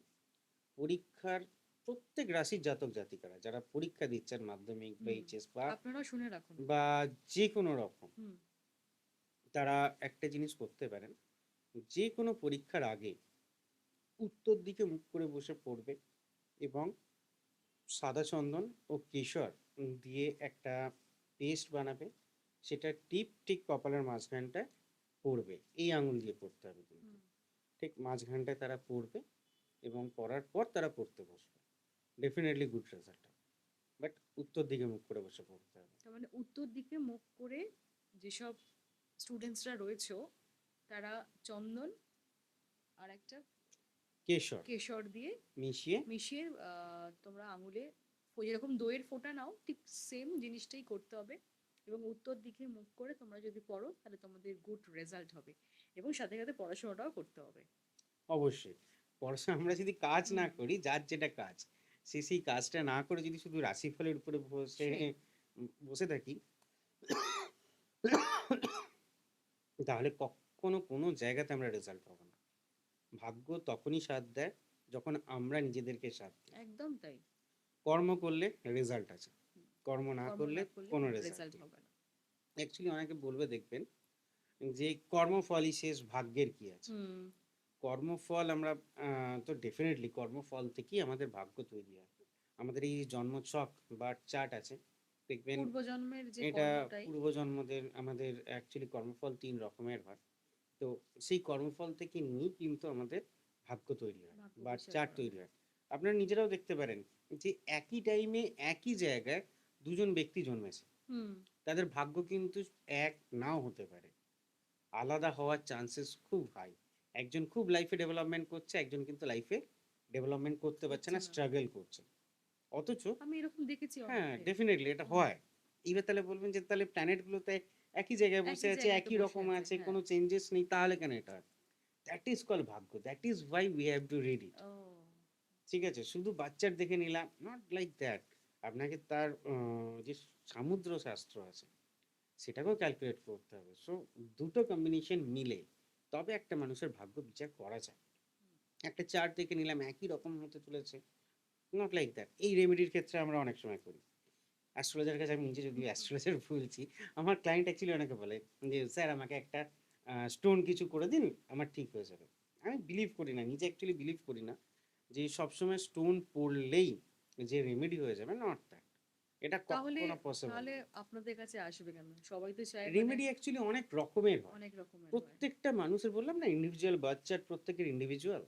পরীক্ষার প্রত্যেক রাশির জাতক জাতিকারা যারা পরীক্ষা দিচ্ছেন মাধ্যমিক বা হুম। এইচএস বা আপনারা শুনে রাখুন। বা যে কোনো রকম, হুম। তারা একটা জিনিস করতে পারেন, যে কোনো পরীক্ষার আগে উত্তর দিকে মুখ করে বসে পড়বে এবং সাদা চন্দন ও কেশর দিয়ে একটা পেস্ট বানাবে, সেটা টিপ ঠিক কপালের মাঝখানটায় পড়বে, এই আঙুল দিয়ে পড়তে হবে কিন্তু, হুম। ঠিক মাঝখানটায় তারা পড়বে এবং পড়ার পর তারা পড়তে বসবে, ডেফিনেটলি গুড রেজাল্ট হবে। বাট উত্তর দিকে মুখ করে বসে পড়তে হবে। তার মানে উত্তর দিকে মুখ করে যেসব স্টুডেন্টসরা রয়েছে তারা চন্দন আর একটা কেশর কেশর দিয়ে মিশিয়ে, মিশিয়ে তোমরা আঙুলে যেরকম দইয়ের ফোঁটা নাও ঠিক সেম জিনিসটাই করতে হবে। এবং উত্তর দিকে মুখ করে তোমরা যদি পড়ো তাহলে তোমাদের গুড রেজাল্ট হবে। এবং সাথে সাথে পড়াশোনাটাও করতে হবে। অবশ্যই পড়াশোনা আমরা যদি কাজ না হুম। করি, যার যেটা কাজ সে সেই কাজটা না করে যদি শুধু রাশিফলের উপরে বসে সেই বসে থাকি তাহলে কখনো কোনো জায়গাতে আমরা রেজাল্ট পাবো না। ভাগ্য তখনই সাথ দেয় যখন আমরা নিজেদেরকে সাথ দিই। একদম তাই। কর্ম করলে রেজাল্ট আছে, হুম। কর্ম না কর্ম করলে না করলে কোনো রেজাল্ট রেজাল্ট নেই। হবে না। অ্যাকচুয়ালি অনেকে বলবে, দেখবেন যে কর্মফলই শেষ, ভাগ্যের কি আছে। হুম। কর্মফল আমরা তো ডেফিনেটলি কর্মফল থেকেই আমাদের ভাগ্য তৈরি হয়। আমাদের এই জন্মছক বা চার্ট আছে, দেখবেন পূর্বজন্মের যে এটা কর্মটাই। পূর্বজন্মদের, আমাদের অ্যাকচুয়ালি কর্মফল 3 রকমের হয়। তো সেই কর্মফল থেকে নিয়েই কিন্তু আমাদের ভাগ্য তৈরি হয় ভাগ্য বা বিচার চার্ট করা তৈরি হয়। হয়। আপনারা নিজেরাও দেখতে পারেন যে একই টাইমে একই জায়গায় দুজন ব্যক্তি জন্মেছে, হুম। তাদের ভাগ্য কিন্তু এক নাও হতে পারে, আলাদা হওয়ার চান্সেস খুব হাই। একজন খুব লাইফে ডেভেলপমেন্ট করছে, একজন কিন্তু লাইফে ডেভেলপমেন্ট করতে পারছে হচ্ছে না, না। স্ট্রাগল করছে। অথচ আমি এরকম দেখেছি হ্যাঁ, অনেককে। ডেফিনেটলি এটা হুম। হয়। এবার তাহলে বলবেন যে তাহলে প্ল্যানেটগুলোতে একই জায়গায় বসে একই আছে, জায়গাতে একই বসে রকম আছে, আছে, হ্যাঁ। কোনো চেঞ্জেস নেই, তাহলে কেন এটা হয়? দ্যাট ইজ কল্ড ভাগ্য, that is why we have to read it. ও। ঠিক আছে, শুধু বাচ্চার দেখে নিলাম, নট লাইক দ্যাট। আপনাকে তার যে সামুদ্র শাস্ত্র আছে সেটাকেও ক্যালকুলেট করতে হবে। সো দুটো কম্বিনেশন মিলে তবে একটা মানুষের ভাগ্য বিচার করা যায়। একটা চার্ট দেখে নিলাম একই রকম হতে চলেছে, নট লাইক দ্যাট। এই রেমেডির ক্ষেত্রে আমরা অনেক সময় করি। অ্যাস্ট্রোলজারের কাছে আমি নিজে যদিও অ্যাস্ট্রোলজার বলছি, আমার ক্লায়েন্ট অ্যাকচুয়ালি অনেকে বলে যে স্যার আমাকে একটা স্টোন কিছু করে দিন, আমার ঠিক হয়ে যাবে। আমি বিলিভ করি না, নিজে অ্যাকচুয়ালি বিলিভ করি না যে সবসময় স্টোন পড়লেই যে রেমেডি হয়ে যাবে, নট দ্যাট। এটা তাহলে কখনো পসিবল তাহলে না। আপনাদের কাছে আসবে কেন? সবাই তো চায় মানে রেমেডি অ্যাকচুয়ালি অনেক রকমের হয়। অনেক রকমের হয়। প্রত্যেকটা মানুষের, বললাম না ইন্ডিভিজুয়াল বার্থ চার্ট প্রত্যেকের ইন্ডিভিজুয়াল।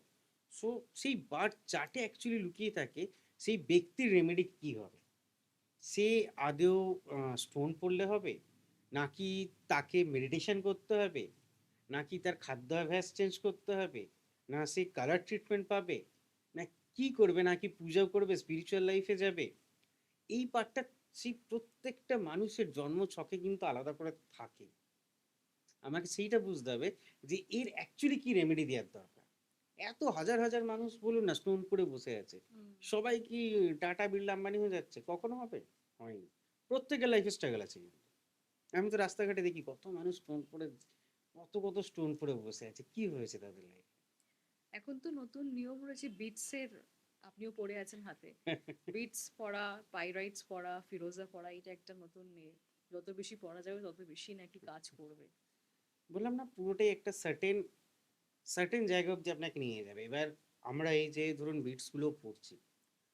সো সেই বার্থ চার্টে অ্যাকচুয়ালি লুকিয়ে থাকে সেই ব্যক্তির রেমেডি কী হবে। সে আদৌ স্টোন পড়লে হবে, নাকি তাকে মেডিটেশন করতে হবে, নাকি তার খাদ্যাভ্যাস চেঞ্জ করতে হবে, না সে কালার ট্রিটমেন্ট পাবে, না কি করবে, নাকি পূজা করবে, স্পিরিচুয়াল লাইফে যাবে, এই পার্টটা সেই প্রত্যেকটা মানুষের জন্ম ছকে কিন্তু আলাদা করে থাকে। আমাকে সেইটা বুঝতে হবে যে এর অ্যাকচুয়ালি কি রেমেডি দেওয়ার দরকার। এত হাজার হাজার মানুষ বলুন না স্টোন করে বসে আছে, হুম, সবাই কি টাটা বিড়লা আম্বানি হয়ে যাচ্ছে? কখনো হবে? হয়নি। প্রত্যেকের লাইফে স্ট্রাগল আছে কিন্তু। আমি তো রাস্তাঘাটে দেখি কত মানুষ স্টোন পড়ে, কত কত স্টোন পড়ে বসে আছে, কি হয়েছে তাদের লাইফে? এখন তো নতুন নিয়ম রয়েছে বিটসের, আপনিও পড়ে আছেন হাতে, বিটস পড়া, পাইরাইটস পড়া, ফিরোজা পড়া, এটা একটা নতুন নিয়ম। যত বেশি পড়া যাবে তত বেশি নাকি কাজ করবে। বললাম না, পুরোটাই একটা সার্টেন সার্টেন জায়গা অব্দি আপনাকে নিয়ে যাবে। এবার আমরা এই যে ধরুন বিটস গুলো পড়ছি,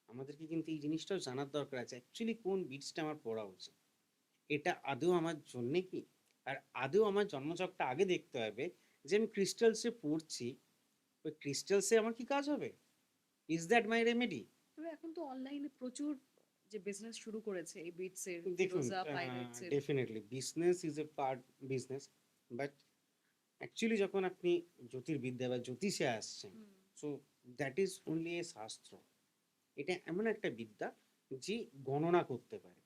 আমাদেরকে কিন্তু এই জিনিসটাও জানার দরকার আছে অ্যাকচুয়ালি কোন বিটসটা আমার পড়া উচিত, এটা আদৌ আমার জন্যে কি, আর আদৌ আমার জন্মছকটা আগে দেখতে হবে যে আমি ক্রিস্টালসে পড়ছি, ওই ক্রিস্টালসে আমার কি কাজ হবে, ইজ দ্যাট মাই রেমেডি? তবে এখন তো অনলাইনে প্রচুর যে বিজনেস শুরু করেছে এই বিটসের, দেখুন, ফিরোজা, পাইরাইটসের। Definitely business is a part, business, but actually যখন আপনি জ্যোতির্বিদ্যা বা জ্যোতিষে আসছেন, hmm, so that is only a shastra. এটা এমন একটা বিদ্যা যে গণনা করতে পারে।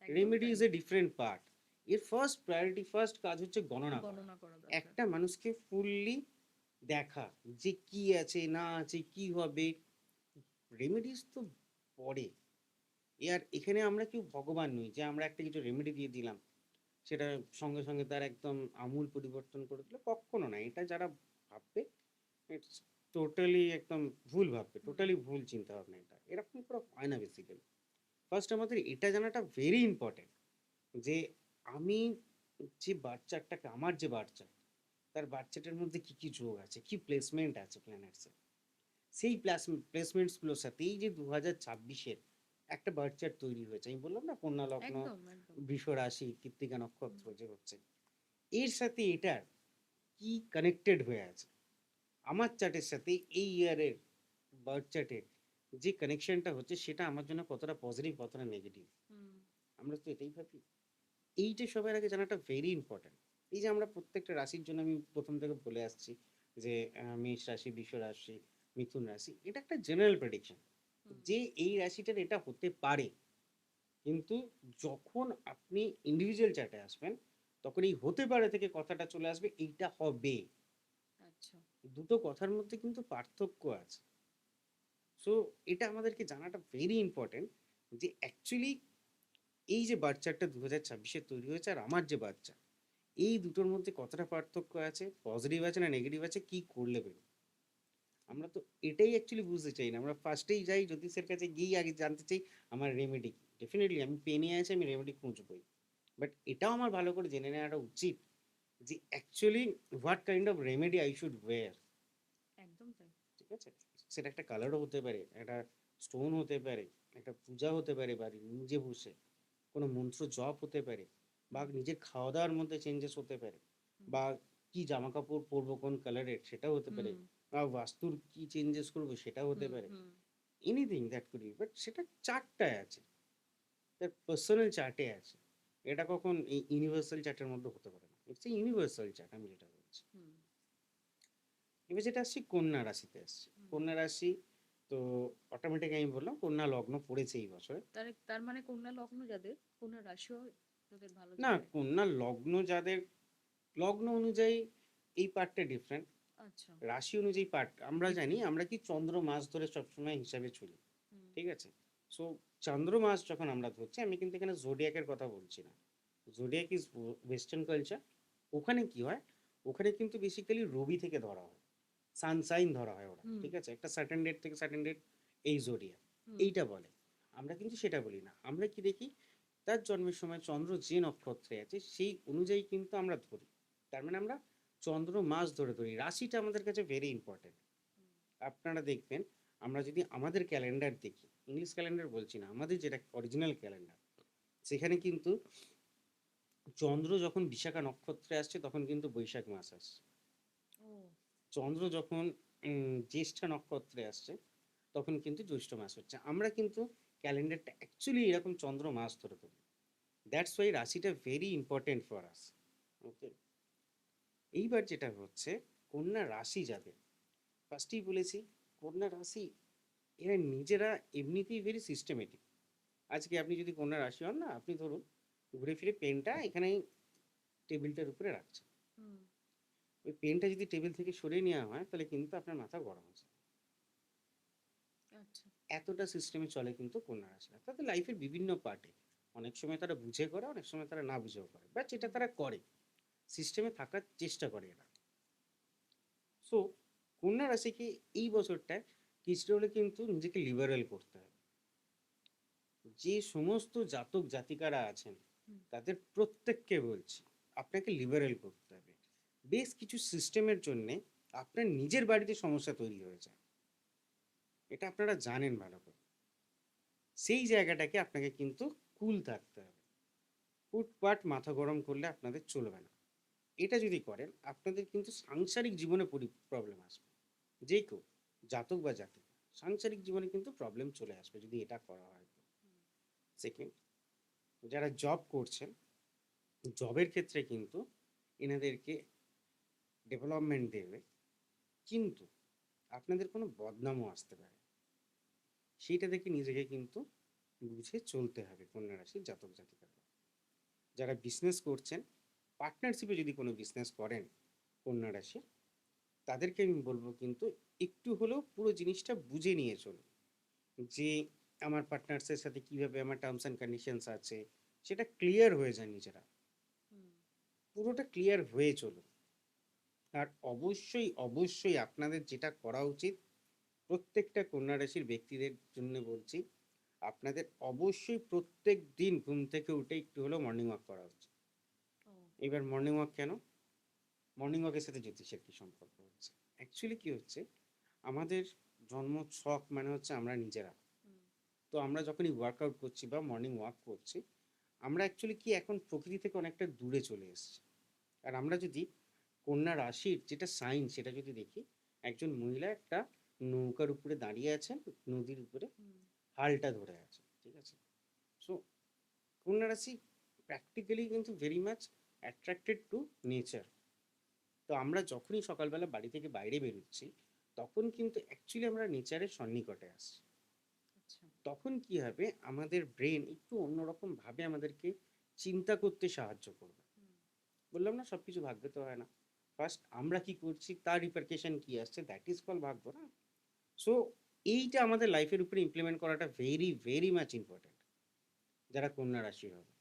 একদম রেমেডি তাই। Is a different part. এর ফার্স্ট প্রায়োরিটি, ফার্স্ট কাজ হচ্ছে গণনা করা। গণনা করা দরকার। একটা মানুষকে ফুললি দেখা যে কি আছে না আছে কি হবে, রেমেডিস তো পরে। আর এখানে আমরা কেউ ভগবান নই যে আমরা একটা কিছু রেমেডি দিয়ে দিলাম, সেটা সঙ্গে সঙ্গে তার একদম আমূল পরিবর্তন করে দিল, কখনো না। এটা যারা ভাববে, ইটস টোটালি একদম ভুল ভাববে, হুম, টোটালি ভুল চিন্তা ভাবনা। এটা এরকম করে হয় না বেসিক্যালি। ফার্স্ট আমাদের এটা জানাটা ভেরি ইম্পর্টেন্ট যে আমি যে বাচ্চাটাকে, আমার যে বাচ্চা, তার বাচ্চাটার মধ্যে কি কি যোগ আছে, কি প্লেসমেন্ট আছে প্ল্যানেটসে, সেই প্লেসমেন্টসগুলোর সাথে এই যে 2026-এর একটা বার্থ চার্ট তৈরি হয়েছে, আমি বললাম না কন্যা লগ্ন, একদম একদম। বৃষ রাশি, কৃত্তিকা হুম, নক্ষত্র যে হচ্ছে, এর সাথে এটার কি কানেক্টেড হয়ে আছে আমার চার্টের সাথে, এই ইয়ারের বার্থ চার্টের যে কানেকশনটা হচ্ছে সেটা আমার জন্য কতটা পজিটিভ কতটা নেগেটিভ, হুম, আমরা তো এটাই ভাবি। এইটা সবার আগে জানাটা ভেরি ইম্পর্ট্যান্ট। এই যে আমরা প্রত্যেকটা রাশির জন্য আমি প্রথম থেকে বলে আসছি যে মেষ রাশি, বৃষ রাশি, মিথুন রাশি, এটা একটা জেনারেল প্রেডিকশন হুম, যে এই রাশিটার এটা হতে পারে। কিন্তু যখন আপনি ইন্ডিভিজুয়াল চার্টে আসবেন, তখন এই হতে পারে থেকে কথাটা চলে আসবে এইটা হবে। আচ্ছা। দুটো কথার মধ্যে কিন্তু পার্থক্য আছে। সো এটা আমাদেরকে জানাটা ভেরি ইম্পর্টেন্ট যে অ্যাকচুয়ালি এই যে বার্থ চার্টটা 2026-এ তৈরি হয়েছে আর আমার যে বাচ্চা, এই দুটোর মধ্যে কতটা পার্থক্য আছে, পজিটিভ আছে না নেগেটিভ আছে, কি করলে বেরো। আমরা তো এটাই অ্যাকচুয়ালি বুঝতে চাই না, আমরা ফার্স্টেই যাই জ্যোতিষের কাছে গিয়ে আগে জানতে চাই আমার রেমেডি কি। ডেফিনেটলি আমি পেনে আছে, আমি রেমেডি খুঁজবই, বাট এটাও আমার ভালো করে জেনে নেওয়াটা উচিত যে actually what kind of remedy I should wear. একদম তাই। ঠিক আছে, সেটা একটা কালারও হতে পারে, একটা স্টোন হতে পারে, একটা পূজা হতে পারে, বা নিজে বসে কোনো মন্ত্র জপ হতে পারে, বা হুম, নিজের খাওয়া দাওয়ার মধ্যে চেঞ্জেস হতে পারে, হুম, বা কি জামা কাপড় পরবো কোন কালারের সেটাও হতে পারে, হুম, বা বাস্তুর কি চেঞ্জেস করবো সেটাও হতে হুম, পারে। Hmm, anything that could be, but সেটা চার্টটায় আছে, তার পার্সোনাল চার্টে আছে। এটা কখন এই ইউনিভার্সাল চার্টের মধ্যে হতে পারে না, ইটস ইউনিভার্সাল চার্ট, আমি যেটা বলছি। হুম, এবার যেটা আসছি কন্যা রাশিতে আসছে, হুম। কন্যা রাশি, তো অটোমেটিক আমি বললাম কন্যা লগ্ন পড়েছে এই বছরে। তার তার মানে কন্যা লগ্ন যাদের, কন্যা রাশিও যাদের ভালো না, যাবে। কন্যা লগ্ন যাদের, লগ্ন অনুযায়ী এই পার্টটা ডিফারেন্ট, আচ্ছা। রাশি অনুযায়ী পার্ট আমরা জানি, ডিফারেন্ট। আমরা কি চন্দ্র মাস ধরে সবসময় হিসাবে চলি। হুম, ঠিক আছে, সো চন্দ্র মাস যখন আমরা ধরছি, আমি কিন্তু এখানে জোডিয়াকের কথা বলছি না। Zodiac is western culture. ওখানে কি হয়, ওখানে কিন্তু বেসিক্যালি রবি থেকে ধরা হয়, সানসাইন ধরা হয় ওরা। হুম, ঠিক আছে, একটা সার্টেন ডেট থেকে সার্টেন ডেট এই জোডিয়াক, হুম, এইটা বলে। আমরা কিন্তু সেটা বলি না, আমরা কি দেখি তার জন্মের সময় চন্দ্র যে নক্ষত্রে আছে সেই অনুযায়ী কিন্তু আমরা ধরি। তার মানে আমরা চন্দ্র মাস ধরে ধরি, রাশিটা আমাদের কাছে ভেরি ইম্পর্টেন্ট। হুম, আপনারা দেখবেন, আমরা যদি আমাদের ক্যালেন্ডার দেখি, ইংলিশ ক্যালেন্ডার বলছি না, আমাদের যেটা অরিজিনাল ক্যালেন্ডার, সেখানে কিন্তু চন্দ্র যখন বিশাখা নক্ষত্রে আসছে তখন কিন্তু বৈশাখ মাস আসছে। ও, চন্দ্র যখন জ্যেষ্ঠা নক্ষত্রে আসছে তখন কিন্তু জ্যৈষ্ঠ মাস হচ্ছে। আমরা কিন্তু ক্যালেন্ডারটা অ্যাকচুয়ালি এরকম চন্দ্র মাস ধরে ধরি। দ্যাটস ওয়াই রাশিটা ভেরি ইম্পর্টেন্ট ফর আস। ওকে, এইবার যেটা হচ্ছে, কন্যা রাশি যাদের, ফার্স্টেই বলেছি, কন্যা রাশি এরা নিজেরা এমনিতেই ভেরি সিস্টেমেটিক। আজকে আপনি যদি কন্যা রাশি হন না, আপনি ধরুন ঘুরে ফিরে পেনটা এখানে টেবিলটার উপরে রাখছেন, হুম। ওই পেনটা যদি টেবিল থেকে সরিয়ে নেওয়া হয় তাহলে কিন্তু আপনার মাথা গরম হয়ে যায়। আচ্ছা। এতটা সিস্টেমে চলে কিন্তু কন্যা রাশিরা, তাদের লাইফের বিভিন্ন পার্টে। অনেক সময় তারা বুঝে করে, অনেক সময় তারা না বুঝেও করে, বাট যেটা তারা করে সিস্টেমে থাকার চেষ্টা করে এরা। সো কন্যা রাশিকে এই বছরটায় কিছুটা হলে কিন্তু নিজেকে লিবারেল করতে হবে। যে সমস্ত জাতক জাতিকারা আছেন হুম। তাদের প্রত্যেককে বলছি, আপনাকে লিবারেল করতে হবে। বেশ কিছু সিস্টেমের জন্যে আপনার নিজের বাড়িতে সমস্যা তৈরি হয়ে যায়, এটা আপনারা জানেন ভালো করে। সেই জায়গাটাকে আপনাকে কিন্তু কুল থাকতে হবে। ফুটপাট মাথা গরম করলে আপনাদের চলবে না। এটা যদি করেন আপনাদের কিন্তু সাংসারিক জীবনে প্রবলেম আসবে। যে কেউ, জাতক বা জাতিক, সাংসারিক জীবনে কিন্তু প্রবলেম চলে আসবে যদি এটা করা হয়। সেকেন্ড, যারা জব করছেন, জবের ক্ষেত্রে কিন্তু এনাদেরকে ডেভেলপমেন্ট দেবে, কিন্তু আপনাদের কোনো বদনামও আসতে পারে, সেইটা দেখে নিজেকে কিন্তু বুঝে চলতে হবে কন্যা রাশির জাতক জাতিকারা। যারা বিজনেস করছেন, পার্টনারশিপে যদি কোনো বিজনেস করেন কন্যা রাশি, তাদেরকে আমি বলবো কিন্তু একটু হলেও পুরো জিনিসটা বুঝে নিয়ে চলুন, যে আমার পার্টনার্সের সাথে কিভাবে আমার টার্মস অ্যান্ড কন্ডিশনস আছে, সেটা ক্লিয়ার হয়ে যায় নিজেরা, হুম। পুরোটা ক্লিয়ার হয়ে চলুন। আর অবশ্যই অবশ্যই আপনাদের যেটা করা উচিত, প্রত্যেকটা কন্যা রাশির ব্যক্তিদের জন্য বলছি, আপনাদের অবশ্যই প্রত্যেক দিন ঘুম থেকে উঠে একটু হলেও মর্নিং ওয়াক করা উচিত। ও। এবার মর্নিং ওয়াক কেন? মর্নিং ওয়াকের সাথে জ্যোতিষের কি সম্পর্ক হচ্ছে? অ্যাকচুয়ালি কি হচ্ছে, আমাদের জন্ম ছক মানে হচ্ছে আমরা নিজেরা। হুম। তো আমরা যখনই ওয়ার্কআউট করছি বা মর্নিং ওয়াক করছি, আমরা অ্যাকচুয়ালি কি এখন প্রকৃতি থেকে অনেকটা দূরে চলে এসেছি। আর আমরা যদি কন্যা রাশির যেটা সাইন সেটা যদি দেখি, একজন মহিলা একটা নৌকার উপরে দাঁড়িয়ে আছেন, নদীর উপরে হুম। হালটা ধরে আছে, ঠিক আছে? সো কন্যা রাশি প্র্যাকটিক্যালি কিন্তু very much attracted to nature. তো আমরা যখনই সকালবেলা বাড়ি থেকে বাইরে বেরোচ্ছি, তখন কিন্তু অ্যাকচুয়ালি আমরা নেচারের সন্নিকটে আসছি। আচ্ছা। তখন কি হবে, আমাদের ব্রেন একটু অন্যরকম ভাবে আমাদেরকে চিন্তা করতে সাহায্য করবে। হুম। বললাম না, সবকিছু ভাগ্যে তো হয় না। ফার্স্ট আমরা কি করছি তার রিপারকেশন কি আসছে, দ্যাট ইজ কল ভাগ্য না? সো এইটা আমাদের লাইফের উপরে ইমপ্লিমেন্ট করাটা ভেরি ভেরি মাচ ইম্পর্টেন্ট যারা কন্যা রাশি হবে।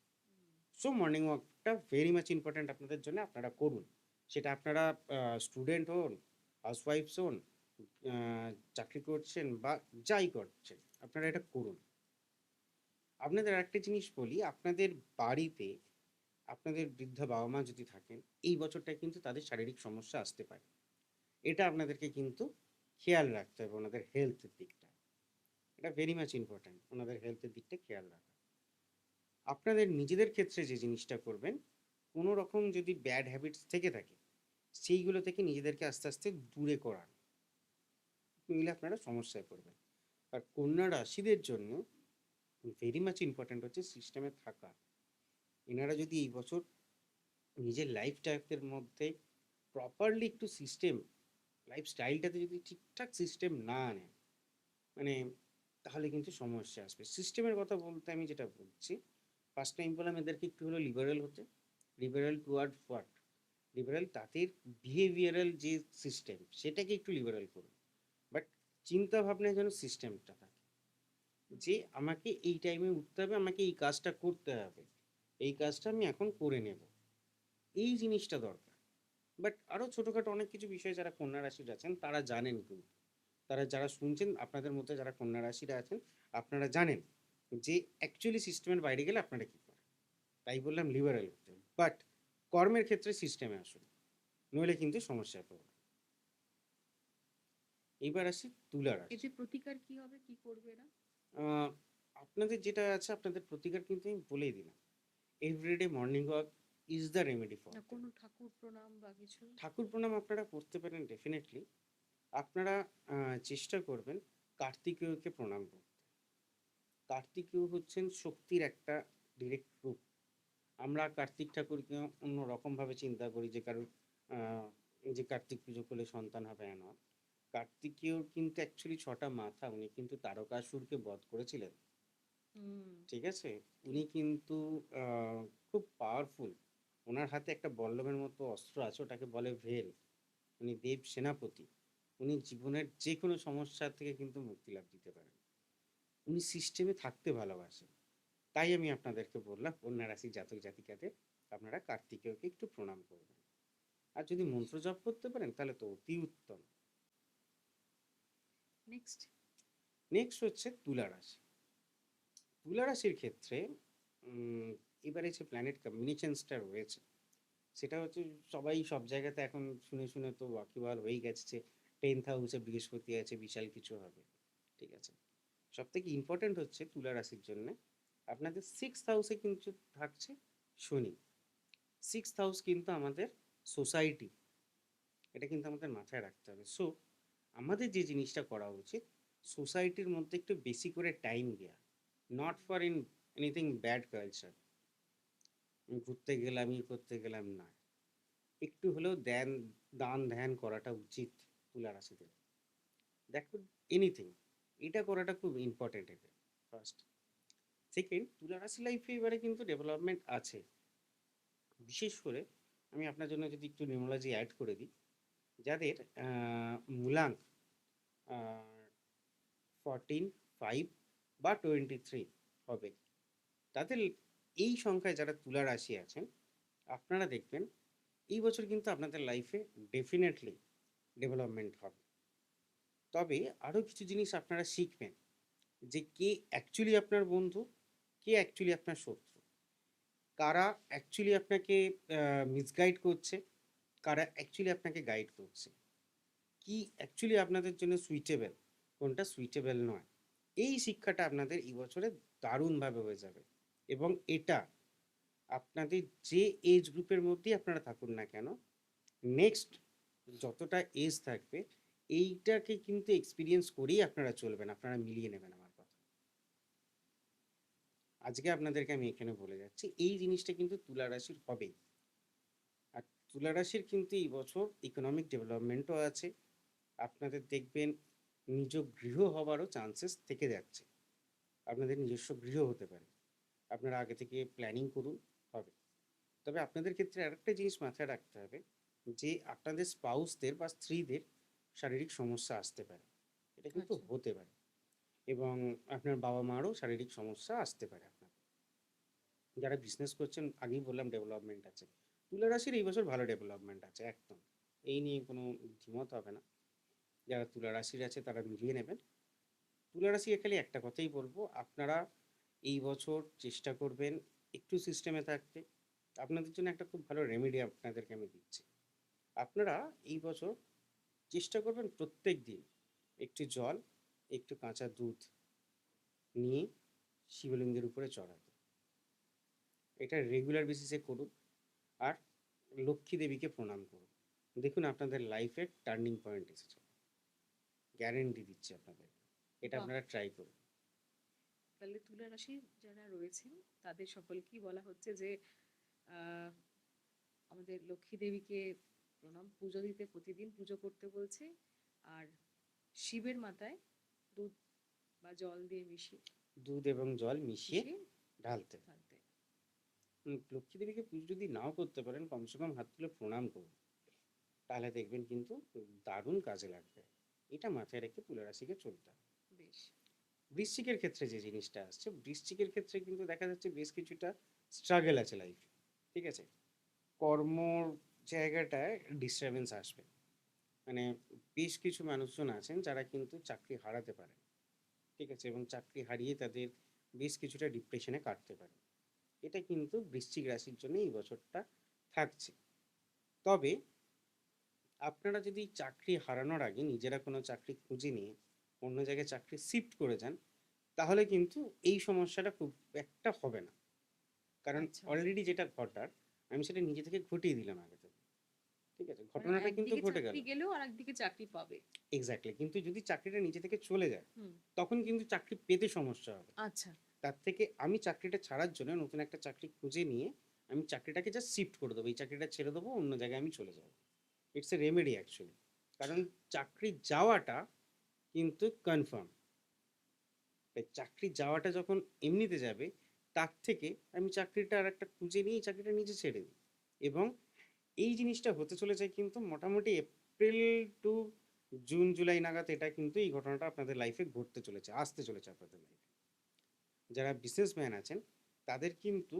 সো মর্নিং ওয়াকটা ভেরি মাচ ইম্পর্টেন্ট আপনাদের জন্য, আপনারা করুন। সেটা আপনারা স্টুডেন্ট হন, হাউসওয়াইফস হন, চাকরি করছেন বা যাই করছেন, আপনারা এটা করুন। আপনাদের একটা জিনিস বলি, আপনাদের বাড়িতে আপনাদের বৃদ্ধা বাবা মা যদি থাকেন, এই বছরটায় কিন্তু তাদের শারীরিক সমস্যা আসতে পারে। এটা আপনাদেরকে কিন্তু খেয়াল রাখতে হবে ওনাদের হেলথের দিকটা। এটা ভেরি মাচ ইম্পর্ট্যান্ট, ওনাদের হেলথের দিকটা খেয়াল রাখা। আপনাদের নিজেদের ক্ষেত্রে যে জিনিসটা করবেন, কোনো রকম যদি ব্যাড হ্যাবিটস থেকে থাকে, সেইগুলো থেকে নিজেদেরকে আস্তে আস্তে দূরে করান, নইলে আপনারা সমস্যায় পড়বেন। আর কন্যা রাশিদের জন্য ভেরি মাচ ইম্পর্ট্যান্ট হচ্ছে সিস্টেমে থাকা। এনারা যদি এই বছর নিজের লাইফটাকে মধ্যে প্রপারলি একটু সিস্টেম, লাইফস্টাইলটাতে যদি ঠিকঠাক সিস্টেম না আনে, মানে তাহলে কিন্তু সমস্যা আসবে। সিস্টেমের কথা বলতে আমি যেটা বলছি, ফার্স্ট টাইম বললাম এদেরকে একটু হলো লিবারেল হতে। Liberal toward what? লিবারেল তাদের বিহেভিয়ারাল যে সিস্টেম সেটাকে একটু লিবারেল করুন, বাট চিন্তা ভাবনায় যেন সিস্টেমটা থাকে, যে আমাকে এই টাইমে উঠতে হবে, আমাকে এই কাজটা করতে হবে, এই কাজটা আমি এখন করে নেব, এই জিনিসটা দরকার। বাট আরও ছোটোখাটো অনেক কিছু বিষয় যারা কন্যা রাশির আছেন তারা জানেন, কিন্তু তারা যারা শুনছেন আপনাদের মধ্যে যারা কন্যা রাশিরা আছেন, আপনারা জানেন যে অ্যাকচুয়ালি সিস্টেমের বাইরে গেলে আপনারা কী করেন। তাই বললাম লিবারেল হতে, বাট কর্মের ক্ষেত্রে সিস্টেমে আসুন, নইলে কিন্তু সমস্যায় পড়বে। এইবার আসি তুলা রাশি। এতে প্রতিকার কি হবে, কি করবে এরা? আহ, আপনাদের যেটা আছে, আপনাদের প্রতিকার কিন্তু আমি বলেই দিলাম, everyday morning walk is the remedy for. না কোনো ঠাকুর প্রণাম বা কিছু? ঠাকুর প্রণাম আপনারা করতে পারেন ডেফিনেটলি। আপনারা চেষ্টা করবেন কার্তিকেয়কে প্রণাম করতে। কার্তিকেয় হচ্ছেন শক্তির একটা ডিরেক্ট রূপ। আমরা কার্তিক ঠাকুরকে অন্য রকমভাবে চিন্তা করি, যে কারোর আহ, যে কার্তিক পুজো করলে সন্তান হবে না। কার্তিকেয়র কিন্তু অ্যাকচুয়ালি 6টা মাথা, উনি কিন্তু তারকাসুরকে বধ করেছিলেন। হুম। ঠিক আছে, উনি কিন্তু খুব পাওয়ারফুল। ওনার হাতে একটা বল্লভের মতো অস্ত্র আছে, ওটাকে বলে ভেল। উনি দেব সেনাপতি। উনি জীবনের যে কোনো সমস্যা থেকে কিন্তু মুক্তি লাভ দিতে পারেন। উনি সিস্টেমে থাকতে ভালোবাসেন। তাই আমি আপনাদেরকে বললাম কন্যা রাশির জাতক জাতিকাদের আপনারা কার্তিকেয়কে একটু প্রণাম করবেন। আর যদি বেশ। মন্ত্র জপ করতে পারেন তাহলে তো অতি উত্তম। নেক্সট। নেক্সট হচ্ছে তুলা রাশি। তুলা রাশির ক্ষেত্রে উম, এবারে যে প্ল্যানেট কম্বিনেশনসটা রয়েছে, সেটা হচ্ছে সবাই সব জায়গাতে এখন শুনে শুনে তো ওয়াকিবহাল হয়েই গেছে যে 10th হাউসে বৃহস্পতি আছে, বিশাল কিছু হবে। ঠিক আছে, সব থেকে ইম্পর্টেন্ট হচ্ছে তুলা রাশির জন্য আপনাদের 6th হাউসে কিন্তু থাকছে শনি। 6th হাউস কিন্তু আমাদের সোসাইটি, এটা কিন্তু আমাদের মাথায় রাখতে হবে। সো আমাদের যে জিনিসটা করা উচিত, সোসাইটির মধ্যে একটু বেশি করে টাইম দেওয়া, not for in anything bad culture. ঘুরতে গেলাম, করতে গেলাম না, একটু হলেও দান ধ্যান করাটা উচিত তুলা রাশিতে। দেখো, এনিথিং, এটা করাটা খুব ইম্পর্টেন্ট। এটা ফার্স্ট। সেকেন্ড, তুলা রাশি লাইফে এবারে কিন্তু ডেভেলপমেন্ট আছে। বিশেষ করে আমি আপনার জন্য যদি একটু নিউমোলজি অ্যাড করে দিই, যাদের মূলাঙ্ক 14, 5 বা 23 হবে, তাদের এই সংখ্যায় যারা তুলা রাশি আছেন, আপনারা দেখবেন এই বছর কিন্তু আপনাদের লাইফে ডেফিনেটলি ডেভেলপমেন্ট হবে। তবে আরও কিছু জিনিস আপনারা শিখবেন, যে কে অ্যাকচুয়ালি আপনার বন্ধু, কে অ্যাকচুয়ালি আপনার শত্রু, কারা অ্যাকচুয়ালি আপনাকে মিসগাইড করছে, কারা অ্যাকচুয়ালি আপনাকে গাইড করছে, কি অ্যাকচুয়ালি আপনাদের জন্য সুইটেবল, কোনটা সুইটেবল নয়। এই শিক্ষাটা আপনাদের এই বছরে দারুণভাবে হয়ে যাবে। এবং এটা আপনাদের যে এজ গ্রুপের মধ্যেই আপনারা থাকুন না কেন, নেক্সট যতটা এজ থাকবে, এইটাকে কিন্তু এক্সপিরিয়েন্স করেই আপনারা চলবেন, আপনারা মিলিয়ে নেবেন আমার কথা। আজকে আপনাদেরকে আমি এখানে বলে যাচ্ছি এই জিনিসটা কিন্তু তুলা রাশির হবেই। আর তুলা রাশির কিন্তু এই বছর ইকোনমিক ডেভেলপমেন্টও আছে। আপনাদের দেখবেন নিজ গৃহ হওয়ারও চান্সেস থেকে যাচ্ছে, আপনাদের নিজস্ব গৃহ হতে পারে। আপনারা আগে থেকে প্ল্যানিং করুন, হবে। তবে আপনাদের ক্ষেত্রে আরেকটা জিনিস মাথায় রাখতে হবে, যে আপনাদের স্পাউসদের বা স্ত্রীদের শারীরিক সমস্যা আসতে পারে, এটা কিন্তু আচ্ছা। হতে পারে। এবং আপনার বাবা মারও শারীরিক সমস্যা আসতে পারে আপনার। যারা বিজনেস করছেন, আগেই বললাম ডেভেলপমেন্ট আছে। তুলা রাশির এই বছর ভালো ডেভেলপমেন্ট আছে একদম, এই নিয়ে কোনো দ্বিমত হবে না। যারা তুলা রাশির আছে তারা মিলিয়ে নেবেন। তুলা রাশি খালি একটা কথাই বলবো, আপনারা এই বছর চেষ্টা করবেন একটু সিস্টেমে থাকতে। আপনাদের জন্য একটা খুব ভালো রেমেডি আপনাদেরকে আমি দিচ্ছি। আপনারা এই বছর চেষ্টা করবেন প্রত্যেক দিন একটু জল, একটু কাঁচা দুধ নিয়ে শিবলিঙ্গের উপরে চড়াতে। এটা রেগুলার বেসিসে করুন। আর লক্ষ্মী দেবীকে প্রণাম করুন। দেখুন আপনাদের লাইফের টার্নিং পয়েন্ট এসেছে, গ্যারেন্টি দিচ্ছি আপনাদের। এটা বাহ! আপনারা ট্রাই করুন। তাহলে তুলা রাশির যারা রয়েছেন তাদের সকলকেই বলা হচ্ছে যে আহ, আমাদের লক্ষ্মী দেবীকে প্রণাম, পুজো দিতে, প্রতিদিন পুজো করতে বলছে। আর শিবের মাথায় দুধ বা জল দিয়ে মিশিয়ে দুধ এবং জল মিশিয়ে মিশিয়ে ঢালতে। ঢালতে। লক্ষ্মী দেবীকে পুজো যদি নাও করতে পারেন, কমসে কম হাত তুলে প্রণাম করুন, তাহলে দেখবেন কিন্তু দারুণ কাজে লাগবে। এটা মাথায় রেখে তুলা রাশিকে চলতে হবে। বেশ। বৃশ্চিকের ক্ষেত্রে যে জিনিসটা আসছে, বৃশ্চিকের ক্ষেত্রে কিন্তু দেখা যাচ্ছে বেশ কিছুটা স্ট্রাগল আছে লাইফে। ঠিক আছে, কর্মর জায়গাটায় ডিস্টারবেন্স আসবে। মানে বেশ কিছু মানুষজন আছেন যারা কিন্তু চাকরি হারাতে পারে। ঠিক আছে, এবং চাকরি হারিয়ে তাদের বেশ কিছুটা ডিপ্রেশনে কাটতে পারে। এটা কিন্তু বৃশ্চিক রাশির জন্য এই বছরটা থাকছে। তবে আপনারা যদি চাকরি হারানোর আগে নিজেরা কোনো চাকরি খুঁজে নিয়ে অন্য জায়গায় চাকরি শিফট করে যান, তাহলে কিন্তু এই সমস্যাটা খুব একটা হবে না। কারণ আচ্ছা, অলরেডি যেটা ঘটার, আমি সেটা নিজে থেকে ঘটিয়ে দিলাম আগে থেকে। ঠিক আছে, মানে ঘটনাটা কিন্তু একদিকে ঘটে গেল। চাকরি গেলেও আর একদিকে চাকরি পাবে। এক্স্যাক্টলি, কিন্তু যদি চাকরিটা নিজে থেকে চলে যায়, হুম। তখন কিন্তু চাকরি পেতে সমস্যা হবে। আচ্ছা। তার থেকে আমি চাকরিটা ছাড়ার জন্য নতুন একটা চাকরি খুঁজে নিয়ে আমি চাকরিটাকে জাস্ট শিফট করে দেবো, এই চাকরিটা ছেড়ে দেবো, অন্য জায়গায় আমি চলে যাবো। It's a remedy actually. কারণ চাকরি যাওয়াটা কিন্তু কনফার্ম, তাই চাকরি যাওয়াটা যখন এমনিতে যাবে, তার থেকে আমি চাকরিটা আর একটা খুঁজে নিয়ে এই চাকরিটা নিজে ছেড়ে দিই। এবং এই জিনিসটা হতে চলেছে কিন্তু মোটামুটি এপ্রিল টু জুন জুলাই নাগাদ, এটা কিন্তু এই ঘটনাটা আপনাদের লাইফে ঘটতে চলেছে, আসতে চলেছে আপনাদের লাইফে। যারা বিজনেসম্যান আছেন তাদের কিন্তু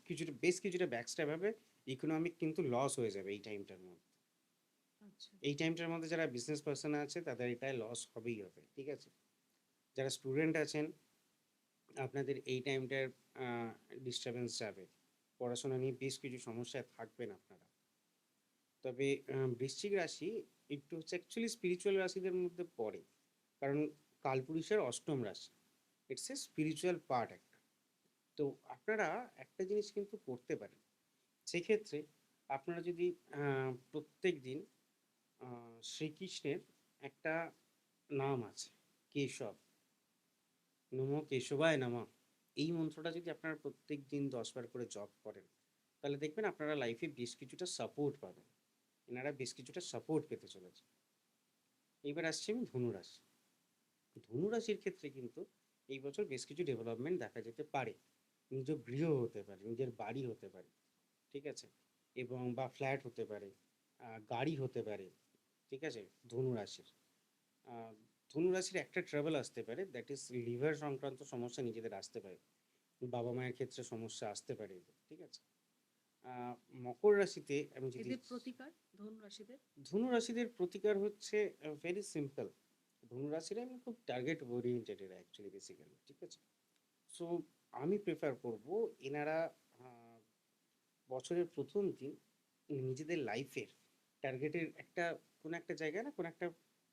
কিছুটা ব্যাকস্ট্যাপ হবে, ইকোনমিক কিন্তু লস হয়ে যাবে এই টাইমটার মধ্যে। আচ্ছা। এই টাইমটার মধ্যে যারা বিজনেস পার্সন আছে তাদের এটাই লস হবেই হবে, ঠিক আছে? যারা স্টুডেন্ট আছেন আপনাদের এই টাইমটার ডিস্টারবেন্স যাবে, পড়াশোনা নিয়ে বেশ কিছু সমস্যায় থাকবেন আপনারা। তবে বৃশ্চিক রাশি একটু হচ্ছে অ্যাকচুয়ালি স্পিরিচুয়াল রাশিদের মধ্যে পড়ে, কারণ কালপুরুষের অষ্টম রাশি, ইটস এ স্পিরিচুয়াল পার্ট একটা। তো আপনারা একটা জিনিস কিন্তু করতে পারেন, সেক্ষেত্রে আপনারা যদি প্রত্যেক দিন শ্রীকৃষ্ণের একটা নাম আছে, কেশব, নমো কেশবায় নমঃ, এই মন্ত্রটা যদি আপনারা প্রত্যেক দিন 10 বার করে জপ করেন, তাহলে দেখবেন আপনারা লাইফে বেশ কিছুটা সাপোর্ট পাবেন, এনারা বেশ কিছুটা সাপোর্ট পেতে চলেছে। এইবার আসছি আমি ধনুরাশি। ধনুরাশির ক্ষেত্রে কিন্তু এই বছর বেশ কিছু ডেভেলপমেন্ট দেখা যেতে পারে, নিজ গৃহ হতে পারে, নিজের বাড়ি হতে পারে, ঠিক আছে? এবং বা ফ্ল্যাট হতে পারে, গাড়ি হতে পারে, ঠিক আছে? ধনুরাশির আহ, ধনুরাশির একটা ট্রাভেল আসতে পারে, দ্যাট ইজ লিভার সংক্রান্ত সমস্যা নিজেদের আসতে পারে, বাবা মায়ের ক্ষেত্রে সমস্যা আসতে পারে এদের, ঠিক আছে? আহ, মকর রাশিতে আমি যদি এদের প্রতিকার, ধনু রাশিদের? ধনু রাশিদের প্রতিকার হচ্ছে ভেরি সিম্পল। ধনু রাশিরা আমি খুব টার্গেট ওরিয়েন্টেড এরা অ্যাকচুয়ালি বেসিক্যালি, ঠিক আছে? সো আমি প্রেফার করব এনারা আহ, বছরের প্রথম দিন নিজেদের লাইফের টার্গেটের একটা কোনো একটা জায়গায় না, কোনো একটা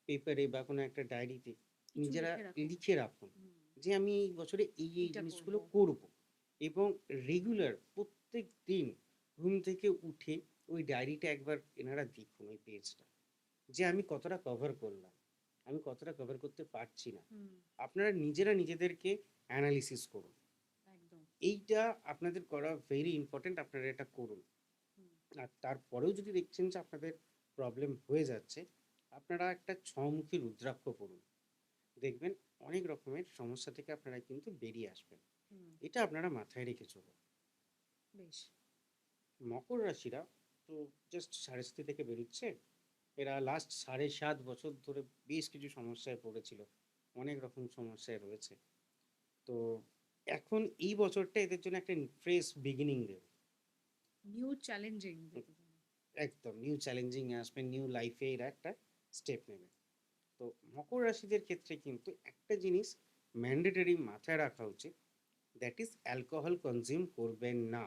পেপারে বা কোনো একটা ডায়েরিতে কিছু নিজেরা লিখে রাখুন। লিখে রাখুন হুম, যে আমি এই বছরে এই এই এইটা জিনিসগুলো করবো। করব। এবং রেগুলার প্রত্যেক দিন ঘুম থেকে উঠে ওই ডায়েরিটা একবার এনারা দেখুন, ওই পেজটা, যে আমি কতটা কভার করলাম, আমি কতটা কভার করতে পারছি না। হুম, আপনারা নিজেরা নিজেদেরকে অ্যানালিসিস করুন, একদম। এইটা আপনাদের করা ভেরি ইম্পর্টেন্ট, আপনারা এটা করুন। হুম, আর তারপরেও যদি দেখছেন যে আপনাদের প্রবলেম হয়ে যাচ্ছে, আপনারা একটা ছমুখী রুদ্রাক্ষ করুন, দেখবেন অনেক রকমের সমস্যা থেকে আপনারা কিন্তু বেরিয়ে আসবেন। হুম, এটা আপনারা মাথায় রেখে চলুন। বেশ। মকর রাশিরা তো জাস্ট সাড়ে থেকে বেরোচ্ছে, এরা লাস্ট 7.5 বছর ধরে বেশ কিছু সমস্যায় পড়েছিল, অনেক রকম সমস্যায় রয়েছে। তো এখন এই বছরটা এদের জন্য একটা ফ্রেশ বিগিনিং দেবে। নিউ চ্যালেঞ্জিং যেটা বলে। একদম নিউ চ্যালেঞ্জিং আসবে, নিউ লাইফে এরা একটা স্টেপ নেবে। তো মকর রাশিদের ক্ষেত্রে কিন্তু একটা জিনিস ম্যান্ডেটরি মাথায় রাখা উচিত, দ্যাট ইজ অ্যালকোহল কনজিউম করবেন না।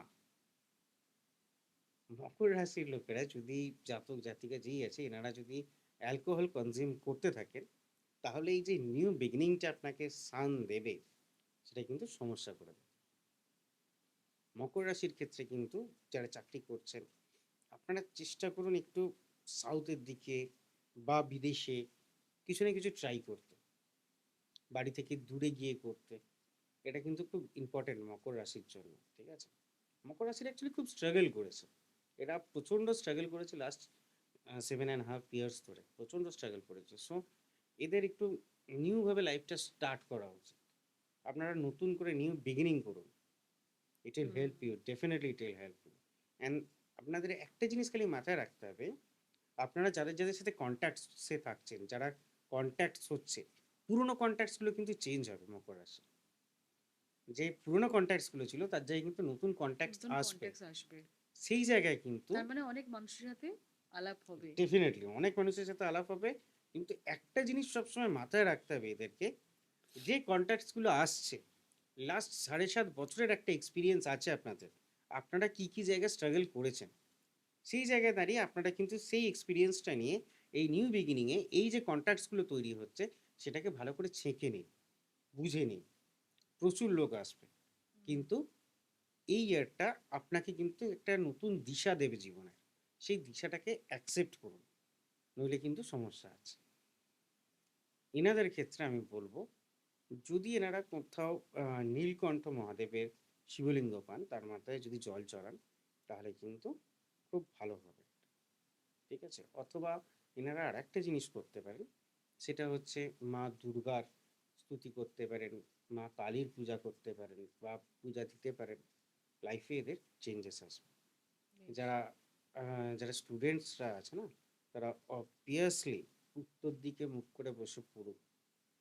মকর রাশির লোকেরা যদি, জাতক জাতিকা যেই আছে এনারা যদি অ্যালকোহল কনজিউম করতে থাকেন, তাহলে এই যে নিউ বিগিনিংটা আপনাকে সান দেবে, সেটা কিন্তু সমস্যা করে দেবে। মকর রাশির ক্ষেত্রে কিন্তু যারা চাকরি করছেন, আপনারা চেষ্টা করুন একটু সাউথের দিকে বা বিদেশে কিছু না কিছু ট্রাই করতে, বাড়ি থেকে দূরে গিয়ে করতে। এটা কিন্তু খুব ইম্পর্টেন্ট মকর রাশির জন্য, ঠিক আছে? মকর রাশির অ্যাকচুয়ালি খুব স্ট্রাগল করেছে, এরা প্রচণ্ড স্ট্রাগল করেছে লাস্ট 7.5 ইয়ার্স ধরে, প্রচণ্ড স্ট্রাগল করেছে। সো এদের একটু নিউভাবে লাইফটা স্টার্ট করা উচিত, আপনারা নতুন করে নিউ বিগিনিং করুন। It will hmm, help you, definitely it will help you. And আপনাদের একটা জিনিস খালি মাথায় রাখতে হবে, আপনারা যাদের যাদের সাথে কন্ট্যাক্টসে থাকছেন, যারা কন্ট্যাক্টস হচ্ছে, পুরোনো কন্ট্যাক্টসগুলো কিন্তু চেঞ্জ হবে মকর রাশি। যে পুরোনো কন্ট্যাক্টসগুলো ছিল তার জায়গায় কিন্তু নতুন কন্ট্যাক্টস নতুন আসবে, কন্টেক্ট আসবে। সেই জায়গায় কিন্তু তার মানে অনেক মানুষের সাথে আলাপ হবে। ডেফিনেটলি অনেক মানুষের সাথে আলাপ হবে। কিন্তু একটা জিনিস সবসময় মাথায় রাখতে হবে এদেরকে, যে কন্ট্যাক্টসগুলো আসছে, লাস্ট 7.5 বছরের একটা এক্সপিরিয়েন্স আছে আপনাদের, আপনারা কি কি জায়গায় স্ট্রাগল করেছেন, সেই জায়গায় দাঁড়িয়ে আপনারা কিন্তু সেই এক্সপিরিয়েন্সটা নিয়ে এই নিউ বিগিনিংয়ে এই যে কন্ট্যাক্টসগুলো তৈরি হচ্ছে, সেটাকে ভালো করে ছেঁকে নিন, বুঝে নিন। প্রচুর লোক আসবে, হুম, কিন্তু এই ইয়ারটা আপনাকে কিন্তু একটা নতুন দিশা দেবে জীবনে, সেই দিশাটাকে অ্যাকসেপ্ট করুন, নইলে কিন্তু সমস্যা আছে। এনাদের ক্ষেত্রে আমি বলবো, যদি এনারা কোথাও নীলকণ্ঠ মহাদেবের শিবলিঙ্গ পান, তার মাথায় যদি জল চড়ান, তাহলে কিন্তু খুব ভালো হবে। ঠিক আছে? অথবা এনারা আরেকটা জিনিস করতে পারেন, সেটা হচ্ছে মা দুর্গার স্তুতি করতে পারেন, মা কালীর পূজা করতে পারেন বা পূজা দিতে পারেন। লাইফে এদের চেঞ্জেস আসবে। বেশ। যারা যারা স্টুডেন্টসরা আছে না, তারা অবভিয়াসলি উত্তর দিকে মুখ করে বসে পড়ুক,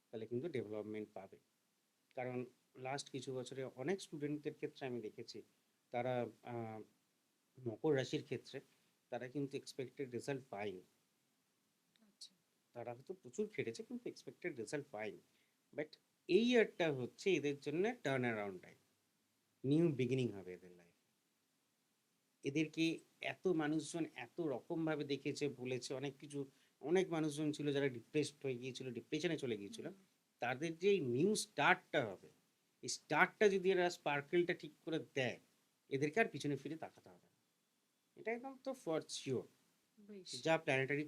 তাহলে কিন্তু ডেভেলপমেন্ট পাবে। কারণ লাস্ট কিছু বছরে অনেক স্টুডেন্টদের ক্ষেত্রে আমি দেখেছি, তারা আহ, মকর রাশির ক্ষেত্রে তারা কিন্তু এক্সপেক্টেড রেজাল্ট পায়নি। আচ্ছা। তারা হয়তো প্রচুর খেটেছে কিন্তু এক্সপেক্টেড রেজাল্ট পায়নি। বাট এই ইয়ারটা হচ্ছে এদের জন্য turn around time, new beginning হবে এদের লাইফে। এদেরকে এত মানুষজন এত রকমভাবে দেখেছে, বলেছে অনেক কিছু। অনেক মানুষজন ছিল যারা ডিপ্রেসড হয়ে গিয়েছিল, ডিপ্রেশনে চলে গিয়েছিল। হুম। তাদের যে নিউ স্টার্টটা হবে, এই স্টার্টটা যদি এরা স্পার্কেলটা ঠিক করে দেয়, এদেরকে আর পিছনে ফিরে তাকাতে হবে না। এটা একদম তো ফর শিওর। বেশ। যা প্ল্যানেটারি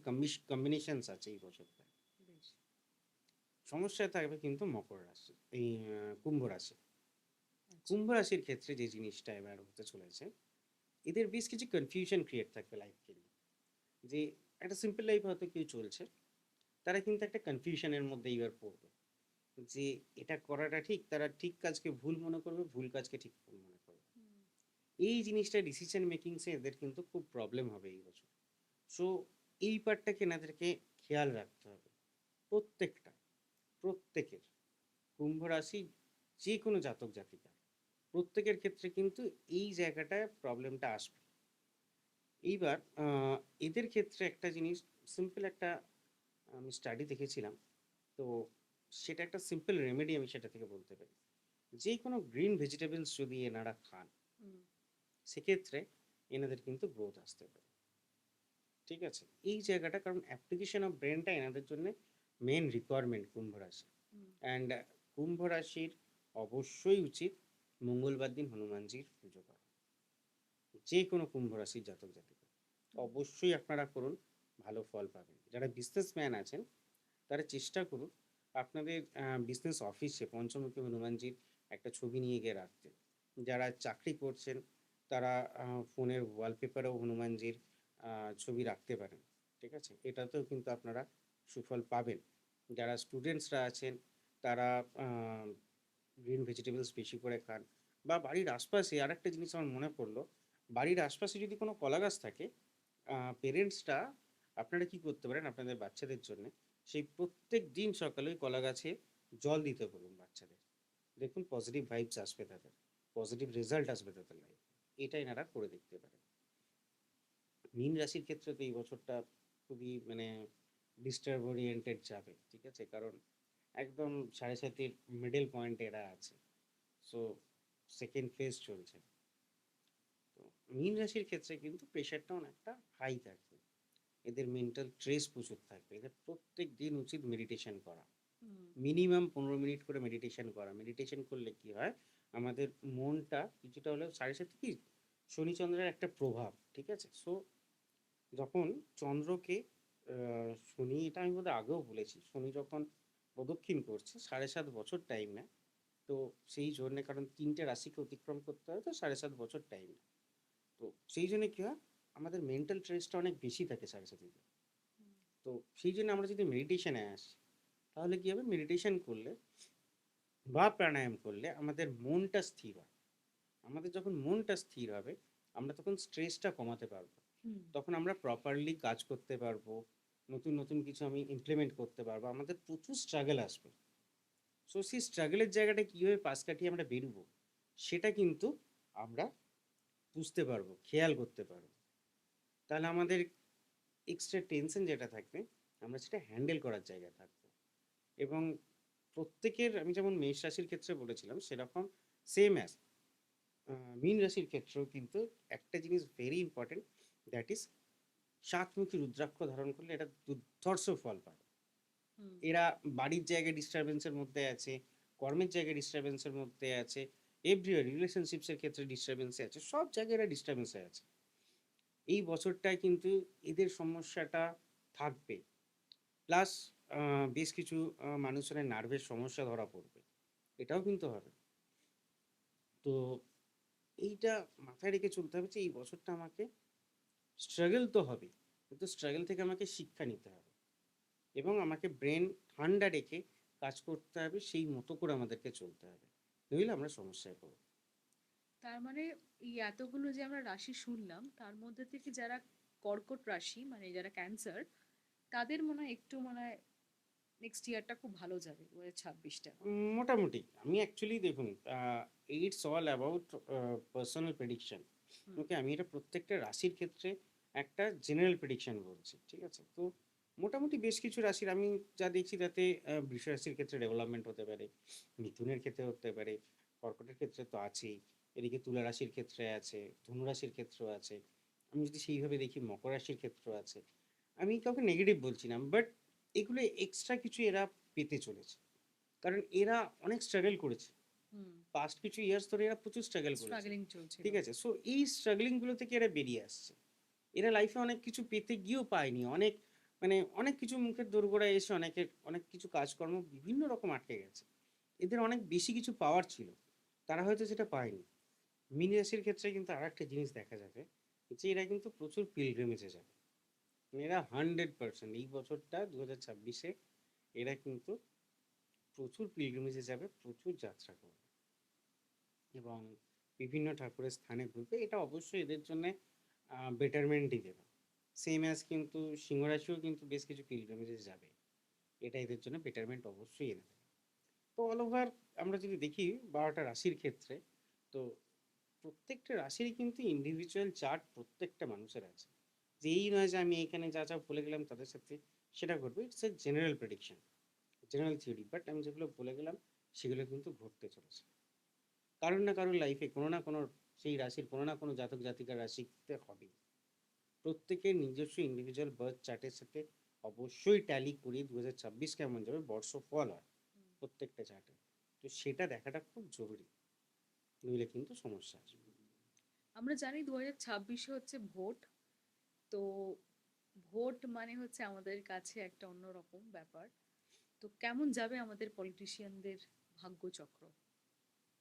কম্বিনেশনস আছে এই বছরটা, বেশ। সমস্যায় থাকবে কিন্তু মকর রাশি, এই কুম্ভ রাশি। আচ্ছা। কুম্ভ রাশির ক্ষেত্রে যে জিনিসটা এবার হতে চলেছে, এদের বেশ কিছু কনফিউশন ক্রিয়েট থাকবে লাইফকে নিয়ে। যে একটা সিম্পল লাইফ হয়তো কেউ চলছে, তারা কিন্তু একটা কনফিউশনের মধ্যে এবার পড়বে যে এটা করাটা ঠিক, তারা ঠিক কাজকে ভুল মনে করবে, ভুল কাজকে ঠিক ভুল মনে করবে। হুম। এই জিনিসটা ডিসিশন মেকিংসে এদের কিন্তু খুব প্রবলেম হবে এই বছর। সো এই পার্টটাকে এনাদেরকে খেয়াল রাখতে হবে। প্রত্যেকটা প্রত্যেকের কুম্ভ রাশি যে কোনো জাতক জাতিকা, প্রত্যেকের ক্ষেত্রে কিন্তু এই জায়গাটায় প্রবলেমটা আসবে। এইবার এদের ক্ষেত্রে একটা জিনিস, সিম্পল একটা আমি স্টাডি দেখেছিলাম, তো সেটা একটা সিম্পল রেমেডি আমি সেটা থেকে বলতে পারি। যে কোনো গ্রিন ভেজিটেবলস যদি এনারা খান, হুম। সেক্ষেত্রে এনাদের কিন্তু গ্রোথ আসতে পারে। ঠিক আছে? এই জায়গাটা, কারণ অ্যাপ্লিকেশন অফ ব্রেনটা এনাদের জন্য মেন রিকোয়ারমেন্ট কুম্ভ রাশি। হুম। অ্যান্ড কুম্ভ রাশির অবশ্যই উচিত মঙ্গলবার দিন হনুমানজির পুজো করা। যে কোনো কুম্ভ রাশির জাতক জাতিকা হুম। অবশ্যই আপনারা করুন, ভালো ফল পাবেন। যারা বিজনেসম্যান আছেন, তারা চেষ্টা করুন আপনাদের বিজনেস অফিসে পঞ্চমুখী হনুমানজির একটা ছবি নিয়ে গিয়ে রাখতে। যারা চাকরি করছেন, তারা ফোনের ওয়ালপেপারেও হনুমানজির ছবি রাখতে পারেন। ঠিক আছে? এটাতেও কিন্তু আপনারা সুফল পাবেন। যারা স্টুডেন্টসরা আছেন, তারা গ্রিন ভেজিটেবলস বেশি করে খান। বা বাড়ির আশপাশে আরেকটা জিনিস আমার মনে পড়লো, বাড়ির আশপাশে যদি কোনো কলা গাছ থাকে, পেরেন্টসরা আপনারা কি করতে পারেন আপনাদের বাচ্চাদের জন্য, সেই প্রত্যেক দিন সকালে ওই কলা গাছে জল দিতে বলুন বাচ্চাদের। দেখুন পজিটিভ ভাইবস আসবে তাদের, পজিটিভ রেজাল্ট আসবে তাদের লাইফে। এটা এনারা করে দেখতে পারেন। মীন রাশির ক্ষেত্রে তো এই বছরটা খুবই মানে ডিস্টার্ব ওরিয়েন্টেড যাবে। ঠিক আছে? কারণ একদম সাড়ে সাতির মিডল পয়েন্টে এরা আছে। সো সেকেন্ড ফেজ চলছে। তো মীন রাশির ক্ষেত্রে কিন্তু প্রেশারটা অনেকটা হাই থাকবে। এদের মেন্টাল স্ট্রেস প্রচুর থাকবে। এদের প্রত্যেক দিন উচিত মেডিটেশন করা। হুম। মিনিমাম 15 মিনিট করে মেডিটেশন করা। মেডিটেশন করলে কি হয়, আমাদের মনটা কিছুটা হলেও সাড়ে সাথে কি শনি চন্দ্রের একটা প্রভাব। ঠিক আছে? সো যখন চন্দ্রকে শনি, এটা আমি বোধহয় আগেও বলেছি, শনি যখন প্রদক্ষিণ করছে 7.5 বছর টাইম নেয়। তো সেই জন্যে, কারণ 3টে রাশিকে অতিক্রম করতে হয়, তো 7.5 বছর টাইম নেয়। তো সেই জন্য কি হয়, আমাদের মেন্টাল স্ট্রেসটা অনেক বেশি থাকে 7.5 হুম। তো সেই জন্য আমরা যদি মেডিটেশনে আসি, তাহলে কি হবে, মেডিটেশন করলে বা প্রাণায়াম করলে আমাদের মনটা স্থির হয়। আমাদের যখন মনটা স্থির হবে, আমরা তখন স্ট্রেসটা কমাতে পারবো। হুম। তখন আমরা প্রপারলি কাজ করতে পারবো, নতুন নতুন কিছু আমি ইমপ্লিমেন্ট করতে পারবো। আমাদের প্রচুর স্ট্রাগল আসবে। সো সেই স্ট্রাগলের জায়গাটা কীভাবে পাশ কাটিয়ে আমরা বেরোবো, সেটা কিন্তু আমরা বুঝতে পারবো, খেয়াল করতে পারবো। তাহলে আমাদের এক্সট্রা টেনশন যেটা থাকবে, আমরা সেটা হ্যান্ডেল করার জায়গা থাকবো। এবং প্রত্যেকের, আমি যেমন মেষ রাশির ক্ষেত্রে বলেছিলাম, সেরকম সেম অ্যাজ মীন রাশির ক্ষেত্রেও কিন্তু একটা জিনিস ভেরি ইম্পর্টেন্ট, দ্যাট ইজ সাতমুখী রুদ্রাক্ষ ধারণ করলে এটা দুর্ধর্ষ ফল পাবে। হুম। এরা বাড়ির জায়গায় ডিস্টারবেন্সের মধ্যে আছে, কর্মের জায়গায় ডিস্টারবেন্সের মধ্যে আছে, এভরিওয়ার রিলেশনশিপসের ক্ষেত্রে ডিস্টারবেন্সে আছে, সব জায়গায় এরা ডিস্টারবেন্সে আছে। এই বছরটায় কিন্তু এদের সমস্যাটা থাকবে। প্লাস বেশ কিছু মানুষের নার্ভের সমস্যা ধরা পড়বে, এটাও কিন্তু হবে। তো এইটা মাথায় রেখে চলতে হবে যে এই বছরটা আমাকে স্ট্রাগল তো হবে, কিন্তু স্ট্রাগল থেকে আমাকে শিক্ষা নিতে হবে এবং আমাকে ব্রেন ঠান্ডা রেখে কাজ করতে হবে, সেই মতো করে আমাদেরকে চলতে হবে, নইলে আমরা সমস্যায় পড়ব। তার মানে এই এতগুলো যে আমরা রাশি শুনলাম তার মধ্যে থেকে যারা কর্কট রাশি মানে যারা ক্যান্সার, তাদের মনে হয় একটু মনে হয় নেক্সট ইয়ারটা খুব ভালো যাবে 2026টা। মোটামুটি আমি অ্যাকচুয়ালি দেখুন, it's all about personal prediction. Hmm. Okay, আমি এটা প্রত্যেকটা রাশির ক্ষেত্রে একটা জেনারেল প্রেডিকশন বলছি, ঠিক আছে? তো মোটামুটি বেশ কিছু রাশির আমি যা দেখছি তাতে বৃষ রাশির ক্ষেত্রে ডেভেলপমেন্ট হতে পারে, মিথুনের ক্ষেত্রে হতে পারে, কর্কটের ক্ষেত্রে তো আছেই, এদিকে তুলা রাশির ক্ষেত্রে আছে, ধনু রাশির ক্ষেত্রেও আছে। আমি যদি সেইভাবে দেখি মকর রাশির ক্ষেত্রেও আছে। আমি কাউকে নেগেটিভ বলছি না, বাট এগুলো এক্সট্রা কিছু এরা পেতে চলেছে, কারণ এরা অনেক স্ট্রাগল করেছে। হুম। পাস্ট কিছু ইয়ার্স ধরে এরা প্রচুর স্ট্রাগল করেছে, স্ট্রাগলিং চলছিল। ঠিক আছে? সো এই স্ট্রাগলিং গুলো থেকে এরা বেরিয়ে আসছে। এরা লাইফে অনেক কিছু পেতে গিয়েও পায়নি, অনেক মানে অনেক কিছু মুখের দোরগোড়ায় এসে অনেকের অনেক কিছু কাজকর্ম বিভিন্ন রকম আটকে গেছে। এদের অনেক বেশি কিছু পাওয়ার ছিল, তারা হয়তো সেটা পায়নি। মীন রাশির ক্ষেত্রে কিন্তু আর একটা জিনিস দেখা যাবে, যে এরা কিন্তু প্রচুর পিলগ্রিমেজে যাবে। মানে এরা 100% এই বছরটা 2026-এ এরা কিন্তু প্রচুর পিলগ্রিমেজে যাবে, প্রচুর যাত্রা করবে এবং বিভিন্ন ঠাকুরের স্থানে ঘুরবে। এটা অবশ্যই এদের জন্য বেটারমেন্টই দেবে। সেম অ্যাজ কিন্তু সিংহ রাশিও কিন্তু বেশ কিছু পিলগ্রিমেজে যাবে, এটা এদের জন্য বেটারমেন্ট অবশ্যই এনে দেবে। তো অল ওভার আমরা যদি দেখি 12টা রাশির ক্ষেত্রে, তো প্রত্যেকটা রাশিরই কিন্তু ইন্ডিভিজুয়াল চার্ট প্রত্যেকটা মানুষের আছে। যে এই নয় যে আমি এখানে যা যা বলে গেলাম তাদের সাথে সেটা ঘটবে, it's a general prediction, general theory, but আমি যেগুলো বলে গেলাম সেগুলো কিন্তু ঘটতে চলেছে। কারোর না কারোর লাইফে কোনো না কোনো সেই রাশির কোনো না কোনো জাতক জাতিকার রাশিতে হবে। প্রত্যেকের নিজস্ব ইন্ডিভিজুয়াল বার্থ চার্টের সাথে অবশ্যই ট্যালি করে 2026 কেমন যাবে বর্ষফল হয় হুম। প্রত্যেকটা চার্টে। তো সেটা দেখাটা খুব জরুরি, নইলে কিন্তু সমস্যা আসবে। আমরা জানি 2026-এ হচ্ছে ভোট। তো ভোট মানে হচ্ছে আমাদের কাছে একটা অন্যরকম ব্যাপার। তো কেমন যাবে আমাদের পলিটিশিয়ানদের ভাগ্যচক্র?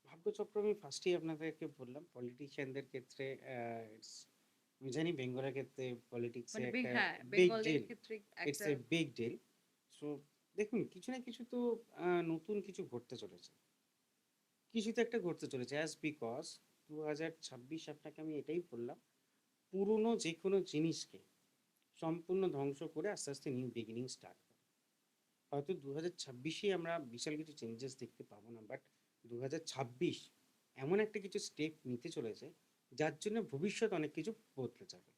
ভাগ্যচক্র আমি ফার্স্টেই আপনাদেরকে বললাম, পলিটিশিয়ানদের ক্ষেত্রে it's, আমি জানি বেঙ্গলের ক্ষেত্রে পলিটিক্সে মানে একটা হ্যাঁ, বিগ বেঙ্গলের ডিল, ক্ষেত্রে ইটস একটা এ বিগ ডিল। সো দেখুন, কিছু না কিছু তো নতুন কিছু ঘটতে চলেছে, কিছু তো একটা ঘটতে চলেছে, অ্যাজ বিকজ 2026 আপনাকে আমি এটাই বললাম, পুরনো যে কোনো জিনিসকে সম্পূর্ণ ধ্বংস করে আস্তে আস্তে নিউ বিগিনিং স্টার্ট করে। হয়তো 2026-এই আমরা বিশাল কিছু চেঞ্জেস দেখতে পাবো না, বাট 2026 এমন একটা কিছু স্টেপ নিতে চলেছে যার জন্য ভবিষ্যৎ অনেক কিছু বদলে যাবে।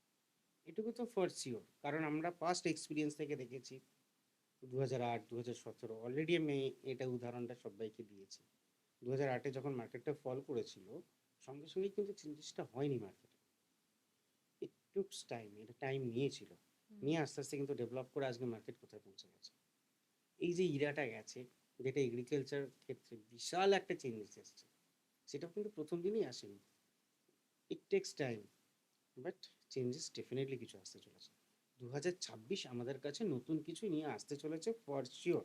এটুকু তো ফর শিওর, কারণ আমরা পাস্ট এক্সপিরিয়েন্স থেকে দেখেছি। 2008, 2017 অলরেডি আমি এটা উদাহরণটা সবাইকে দিয়েছি। 2008-এ যখন মার্কেটটা ফল করেছিল, সঙ্গে সঙ্গেই কিন্তু চেঞ্জেসটা হয়নি মার্কেটে। ইট টুকস টাইম, এটা টাইম নিয়েছিল। হুম। নিয়ে আস্তে আস্তে কিন্তু ডেভেলপ করে আজকে মার্কেট কোথায় পৌঁছে গেছে। এই যে ইরাটা গেছে, যেটা এগ্রিকালচার ক্ষেত্রে বিশাল একটা চেঞ্জেস এসছে, সেটা কিন্তু প্রথম দিনই আসেনি। It takes time, but changes definitely কিছু আসতে চলেছে। 2026 আমাদের কাছে নতুন কিছু নিয়ে আসতে চলেছে ফর শিওর।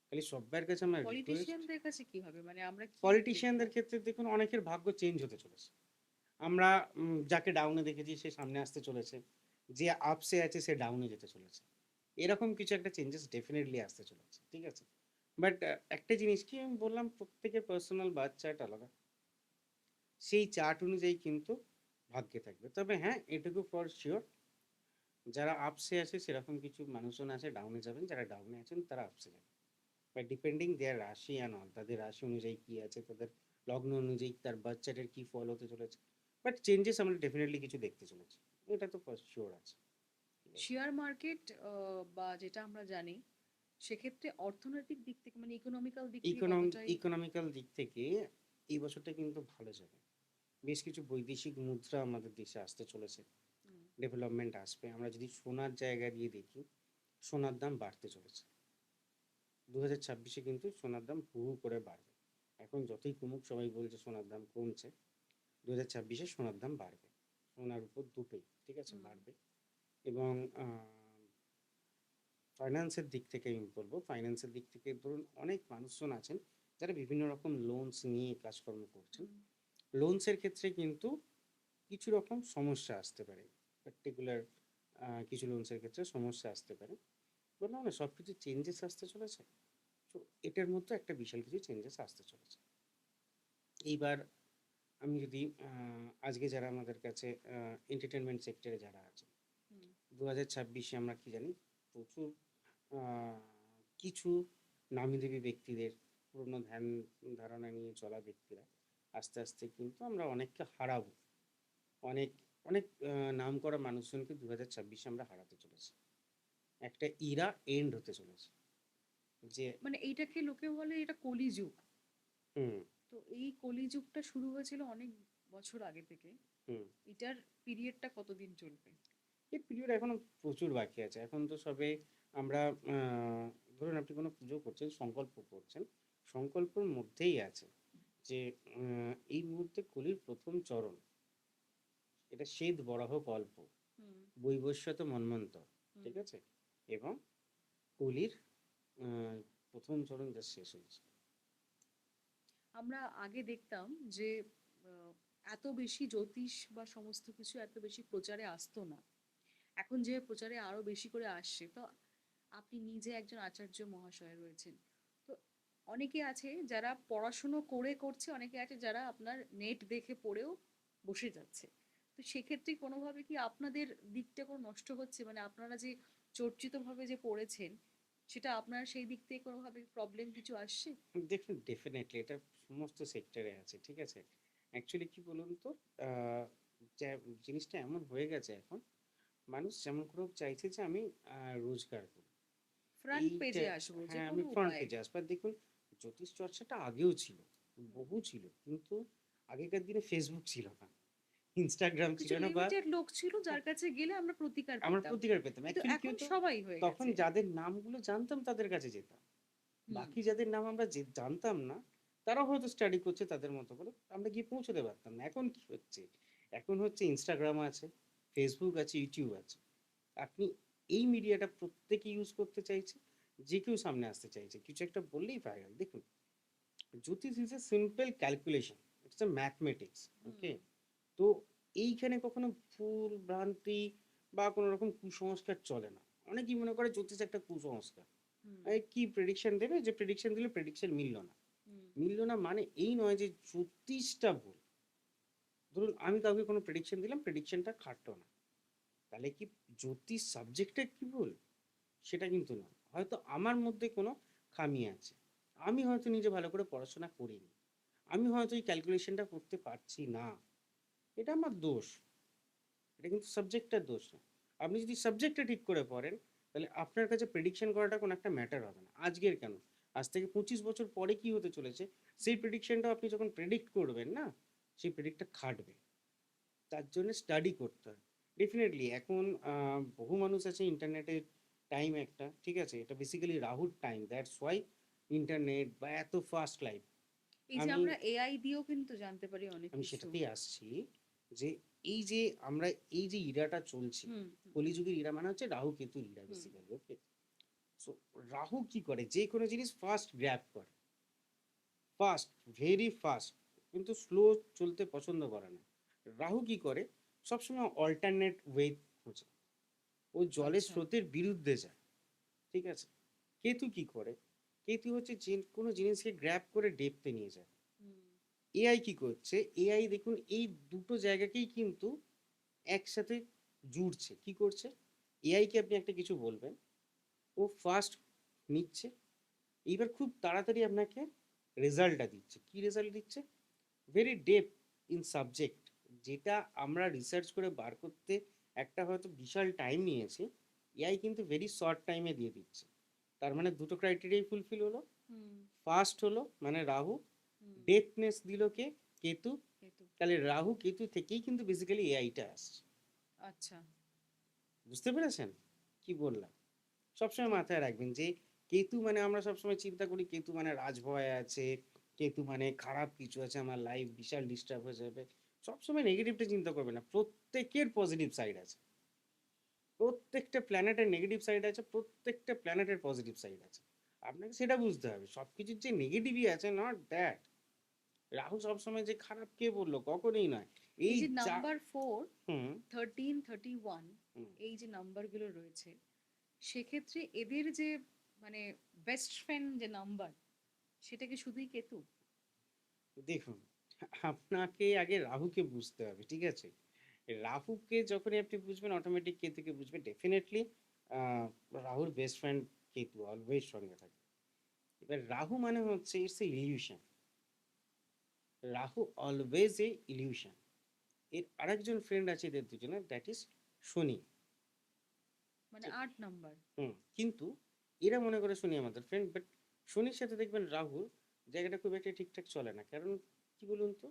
খালি সব্বার কাছে আমার রিকোয়েস্ট, পলিটিশিয়ানদের কাছে কি হবে? মানে আমরা কি দেখবো? পলিটিশিয়ানদের ক্ষেত্রে দেখুন অনেকের ভাগ্য চেঞ্জ হতে চলেছে। আমরা যাকে ডাউনে দেখেছি সে সামনে আসতে চলেছে, যে আপসে আছে সে ডাউনে যেতে চলেছে। এরকম কিছু একটা চেঞ্জেস ডেফিনেটলি আসতে চলেছে, ঠিক আছে? বাট একটা জিনিস কি আমি বললাম, প্রত্যেকের পার্সোনাল বার্থ চার্ট আলাদা, সেই চার্ট অনুযায়ী কিন্তু ভাগ্যে থাকবে। তবে হ্যাঁ, এটুকু ফর শিওর, যারা আপসে আছে সেরকম কিছু মানুষজন আছে ডাউনে যাবেন, যারা ডাউনে আছেন তারা আপসে যাবেন। বাট ডিপেন্ডিং দেয়ার রাশি অ্যান্ড অল, তাদের রাশি অনুযায়ী কি আছে, তাদের লগ্ন অনুযায়ী তার বার্থ চার্টের কি ফল হতে চলেছে। বাট চেঞ্জেস আমরা ডেফিনেটলি কিছু দেখতে চলেছি, এটা তো ফর শিওর আছে, ঠিক আছে? শেয়ার মার্কেট বা যেটা আমরা জানি, সেক্ষেত্রে অর্থনৈতিক দিক থেকে মানে ইকোনমিক্যাল দিক থেকে কতটাই ইকোনমিক্যাল দিক থেকে এই বছরটা কিন্তু ভালো যাবে। বেশ কিছু বৈদেশিক মুদ্রা আমাদের দেশে আসতে চলেছে, হুম। ডেভেলপমেন্ট আসবে। আমরা যদি সোনার জায়গা দিয়ে দেখি, সোনার দাম বাড়তে চলেছে। 2026-এ কিন্তু সোনার দাম হু হু করে বাড়বে। এখন যতই কমুক সবাই বলছে সোনার দাম কমছে, 2026-এ সোনার দাম বাড়বে। সোনার উপর দুটোই, ঠিক আছে, হুম। বাড়বে। এবং ফাইন্যান্সের দিক থেকে আমি বলবো, ফাইন্যান্সের দিক থেকে ধরুন অনেক মানুষজন আছেন যারা বিভিন্ন রকম লোনস নিয়ে কাজকর্ম করছেন। হুম। লোনসের ক্ষেত্রে কিন্তু কিছু রকম সমস্যা আসতে পারে, পার্টিকুলার কিছু লোনসের ক্ষেত্রে সমস্যা আসতে পারে। বললাম না সব কিছু চেঞ্জেস আসতে চলেছে, তো এটার মধ্যে একটা বিশাল কিছু চেঞ্জেস আসতে চলেছে। এইবার আমি যদি আজকে যারা আমাদের কাছে এন্টারটেনমেন্ট সেক্টরে যারা আছে, হুম 2026-এ আমরা কি জানি প্রচুর আহ, কিছু নামী দেবী ব্যক্তিদের, পুরনো ধ্যান ধারণা নিয়ে চলা ব্যক্তিরা আস্তে আস্তে কিন্তু আমরা অনেককে হারাবো। অনেক অনেক নাম করা মানুষজনকে 2026-এ আমরা হারাতে চলেছি। একটা ইরা এন্ড হতে চলেছে, যে মানে এইটাকে লোকে বলে এটা কলিযুগ। হুম তো এই কলিযুগটা শুরু হয়েছিল অনেক বছর আগে থেকে। হুম এটার পিরিয়ডটা কতদিন চলবে? এই পিরিয়ড এখনো প্রচুর বাকি আছে। এখন তো সবে আমরা ধরুন আপনি কোনো পুজো করছেন, সংকল্প করছেন, সংকল্পের মধ্যেই আছে যে এই মুহূর্তে কলির প্রথম চরণ, এটা শ্বেত বরাহ কল্প, হুম বৈবস্বত মন্বন্তর, হুম। ঠিক আছে, এবং কলির আহ, প্রথম চরণ যা শেষ হয়েছে। আমরা আগে দেখতাম যে আহ, এত বেশি জ্যোতিষ বা সমস্ত কিছু এত বেশি প্রচারে আসতো না। এখন যে প্রচারে আরো বেশি করে আসছে, তো আপনি নিজে একজন আচার্য মহাশয় রয়েছেন, তো অনেকে আছে যারা পড়াশুনো করে করছে, অনেকে আছে যারা আপনার নেট দেখে পড়েও বসে যাচ্ছে। তো সেক্ষেত্রে কোনোভাবে কি আপনাদের দিকটা কোনো নষ্ট হচ্ছে, মানে আপনারা যে চর্চিতভাবে যে পড়েছেন, সেটা আপনার সেই দিক থেকে কোনোভাবে প্রবলেম কিছু আসছে? দেখুন ডেফিনেটলি এটা সমস্ত সেক্টরে আছে, ঠিক আছে। অ্যাকচুয়ালি কি বলুন তো, আহ, জিনিসটা এমন হয়ে গেছে এখন, মানুষ যেমন করে হোক চাইছে যে আমি রোজগার করি। ফ্রন্ট এইটা, পেজে আসবো যে হ্যাঁ, আমি কোনো ফ্রন্ট উপায়ে। পেজে আসবার দেখুন, জ্যোতিষ চর্চাটা আগেও ছিল, বহু ছিল, কিন্তু আগেকার দিনে ফেসবুক ছিল না, ইনস্টাগ্রাম ছিল কিছু না, বা লিমিটেড লোক ছিল যার কাছে গেলে আমরা প্রতিকার আমরা পেতাম, প্রতিকার পেতাম। কিন্তু অ্যাকচুয়ালি কি এখন হতো, সবাই হয়ে তখন গেছে। যাদের নামগুলো জানতাম তাদের কাছে যেতাম, হুম বাকি যাদের নাম আমরা যে জানতাম না, তারা হয়তো স্টাডি করছে তাদের মতো করে, আমরা গিয়ে পৌঁছতে পারতাম না। এখন কি হচ্ছে, এখন হচ্ছে ইনস্টাগ্রাম আছে, ফেসবুক আছে, ইউটিউব আছে, আপনি এই মিডিয়াটা প্রত্যেকে ইউজ করতে চাইছে, যে কেউ সামনে আসতে চাইছে, কিছু একটা বললেই ভাইরাল। দেখুন jyotish is a simple calculation, it's a mathematics, hmm okay. তো এইখানে কখনো ভুল ভ্রান্তি বা কোনো রকম কুসংস্কার চলে না। অনেকেই মনে করে জ্যোতিষ একটা কুসংস্কার, হুম কি প্রেডিকশন দেবে, যে প্রেডিকশন দিলে প্রেডিকশন মিললো না, হুম মিললো না মানে এই নয় যে জ্যোতিষটা ভুল। ধরুন আমি কাউকে কোনো প্রেডিকশন দিলাম, প্রেডিকশনটা খাটলো না, তাহলে কি জ্যোতিষ সাবজেক্টটা কি ভুল? সেটা কিন্তু না, হয়তো আমার মধ্যে কোনো খামি আছে, আমি হয়তো নিজে ভালো করে পড়াশোনা করিনি, আমি হয়তো এই ক্যালকুলেশনটা করতে পারছি না, এটা আমার দোষ, এটা কিন্তু সাবজেক্টের দোষ না। আপনি যদি সাবজেক্টটা ঠিক করে পড়েন, তাহলে আপনার কাছে প্রেডিকশন করাটা কোনো একটা ম্যাটার হবে না। আজকের কেন, আজ থেকে 25 বছর পরে কি হতে চলেছে, সেই প্রেডিকশনটা আপনি যখন প্রেডিক্ট করবেন না, সেই প্রেডিক্টটা খাটবে। তার জন্য স্টাডি করতে হয় ডেফিনেটলি। এখন বহু মানুষ আছে, ইন্টারনেটের টাইম একটা, ঠিক আছে, এটা বেসিক্যালি রাহুর টাইম, দ্যাটস ওয়াই ইন্টারনেট বা এত ফাস্ট লাইফ। এই যে আমি আমরা এআই দিয়েও কিন্তু জানতে পারি অনেক আমি কিছু। সেটাতেই আসছি, যে এই যে আমরা এই যে ইরাটা চলছে, হুম হুম কলিযুগের ইরা মানে হচ্ছে রাহু কেতুর ইরা হুম বেসিক্যালি, ওকে। সো রাহু কি করে, যে কোনো জিনিস ফাস্ট গ্র্যাব করে, ফাস্ট, ভেরি ফাস্ট, কিন্তু স্লো চলতে পছন্দ করে না। রাহু কি করে, সবসময় অল্টারনেট ওয়ে খোঁজে, ও জলের আচ্ছা। স্রোতের বিরুদ্ধে যায়, ঠিক আছে। কেতু কি করে, কেতু হচ্ছে যে কোনো জিনিসকে গ্র্যাব করে ডেপতে নিয়ে যায়। হুম এআই কি করছে, এআই দেখুন এই দুটো জায়গাকেই কিন্তু একসাথে জুড়ছে, কি করছে, এআই কে আপনি একটা কিছু বলবেন, ও ফার্স্ট নিচ্ছে, এইবার খুব তাড়াতাড়ি আপনাকে রেজাল্টটা দিচ্ছে, কি রেজাল্ট দিচ্ছে, ভেরি ডেপ ইন সাবজেক্ট, যেটা আমরা রিসার্চ করে বার করতে একটা হয়তো বিশাল টাইম নিয়েছি, এআই কিন্তু ভেরি শর্ট টাইমে দিয়ে দিচ্ছে। তার মানে দুটো ক্রাইটেরিয়াই ফুলফিল হলো, হুম ফার্স্ট হলো মানে রাহু, হুম। ডেপনেস দিল কে, কেতু। কেতু। তাহলে রাহু কেতু থেকেই কিন্তু বেসিক্যালি এআইটা আসছে। আচ্ছা। বুঝতে পেরেছেন কি বললাম? সবসময় ঠিক। মাথায় রাখবেন যে কেতু মানে আমরা সবসময় চিন্তা করি কেতু মানে রাজভয় আছে, কেতু মানে খারাপ কিছু আছে, আমার লাইফ বিশাল ডিস্টার্ব হয়ে যাবে। সবসময় নেগেটিভটা চিন্তা করবে না, প্রত্যেকের পজিটিভ সাইড আছে, প্রত্যেকটা প্ল্যানেটের নেগেটিভ সাইড আছে, প্রত্যেকটা প্ল্যানেটের পজিটিভ সাইড আছে। আপনাকে সেটা বুঝতে হবে, সব কিছুর যে নেগেটিভই আছে নট দ্যাট, রাহু সবসময় যে খারাপ কে বললো, কখনোই নয়। এই এই যে যা নাম্বার 4, হুম 13, 31, হুম এই যে নাম্বারগুলো রয়েছে, সেক্ষেত্রে এদের যে মানে বেস্ট ফ্রেন্ড যে নাম্বার, সেটা কি শুধুই কেতু? দেখুন, আপনাকে আগে রাহুকে বুঝতে হবে, ঠিক আছে? রাহুকে যখনই আপনি বুঝবেন, অটোমেটিক কেতুকে বুঝবেন ডেফিনেটলি। রাহুর বেস্ট ফ্রেন্ড কেতু অলওয়েজ সঙ্গে থাকে। এবার রাহু মানে হচ্ছে it's a illusion. Rahu always a illusion. এর আরেকজন ফ্রেন্ড আছে এদের দুজনের, দ্যাট ইজ শনি। মানে 8 নাম্বার। কিন্তু এরা মনে করে শনি আমাদের ফ্রেন্ড, বাট শনির সাথে দেখবেন রাহুর জায়গাটা খুব একটা ঠিকঠাক চলে না। কারণ কি বলুন তো,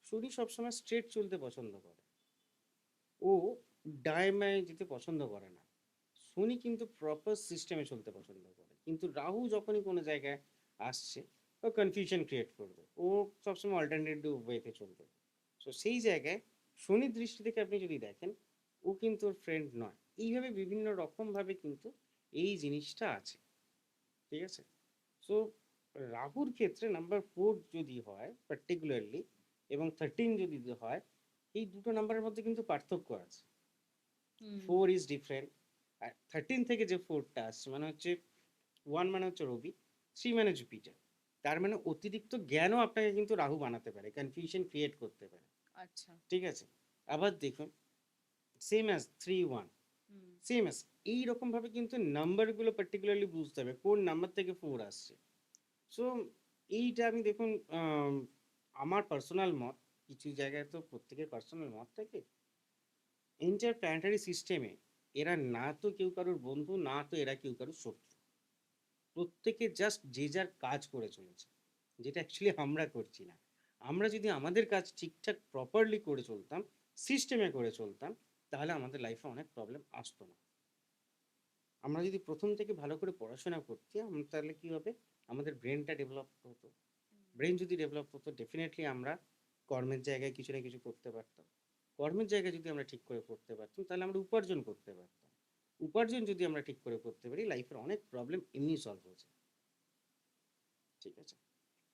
শনি সবসময় স্ট্রেট চলতে পছন্দ করে, ও ডায়মায় যেতে পছন্দ করে না। শনি কিন্তু প্রপার সিস্টেমে চলতে পছন্দ করে, কিন্তু রাহু যখনই কোনো জায়গায় আসছে, ও কনফিউশন ক্রিয়েট করবে, ও সবসময় অল্টারনেটিভ ওয়েতে চলবে। সো সেই জায়গায় শনির দৃষ্টি থেকে আপনি যদি দেখেন, ও কিন্তু ওর ফ্রেন্ড নয়। এইভাবে বিভিন্ন রকমভাবে কিন্তু এই জিনিসটা আছে, ঠিক আছে? সো রাহুর ক্ষেত্রে নাম্বার 4 যদি হয় পার্টিকুলারলি, এবং 13 যদি হয়, এই দুটো নাম্বারের মধ্যে কিন্তু পার্থক্য আছে। হুম। 4 ইজ ডিফারেন্ট। আর 13 থেকে যে 4টা আসছে মানে হচ্ছে, 1 মানে হচ্ছে রবি, 3 মানে জুপিটার। তার মানে অতিরিক্ত জ্ঞানও আপনাকে কিন্তু রাহু বানাতে পারে, কনফিউশন ক্রিয়েট করতে পারে, আচ্ছা। ঠিক আছে? আবার দেখুন, সেম অ্যাজ 3 1, হুম। সেম অ্যাজ এইরকমভাবে কিন্তু নাম্বারগুলো পার্টিকুলারলি বুঝতে হবে কোন নাম্বার থেকে 4 আসছে। সো এইটা আমি দেখুন, আমার পার্সোনাল মত, কিছু জায়গায় তো প্রত্যেকের পার্সোনাল মত থাকে। এন্টায়ার প্ল্যানেটারি সিস্টেমে এরা না তো কেউ কারোর বন্ধু, না তো এরা কেউ কারোর শত্রু। প্রত্যেকে জাস্ট যে যার কাজ করে চলেছে, যেটা অ্যাকচুয়ালি আমরা করছি না। আমরা যদি আমাদের কাজ ঠিকঠাক প্রপারলি করে চলতাম, সিস্টেমে করে চলতাম, তাহলে আমাদের লাইফে অনেক প্রবলেম আসতো না। আমরা যদি প্রথম থেকে ভালো করে পড়াশোনা করতাম, তাহলে কি হবে, আমাদের ব্রেনটা ডেভেলপ হতো। ব্রেন যদি ডেভেলপ হতো, ডেফিনেটলি আমরা কর্মের জায়গায় কিছু না কিছু করতে পারতাম। কর্মের জায়গায় যদি আমরা ঠিক করে করতে পারতাম, তাহলে আমরা উপার্জন করতে পারতাম। উপার্জন যদি আমরা ঠিক করে করতে পারি, লাইফের অনেক প্রবলেম এমনি সলভ হয়ে যায়, ঠিক আছে?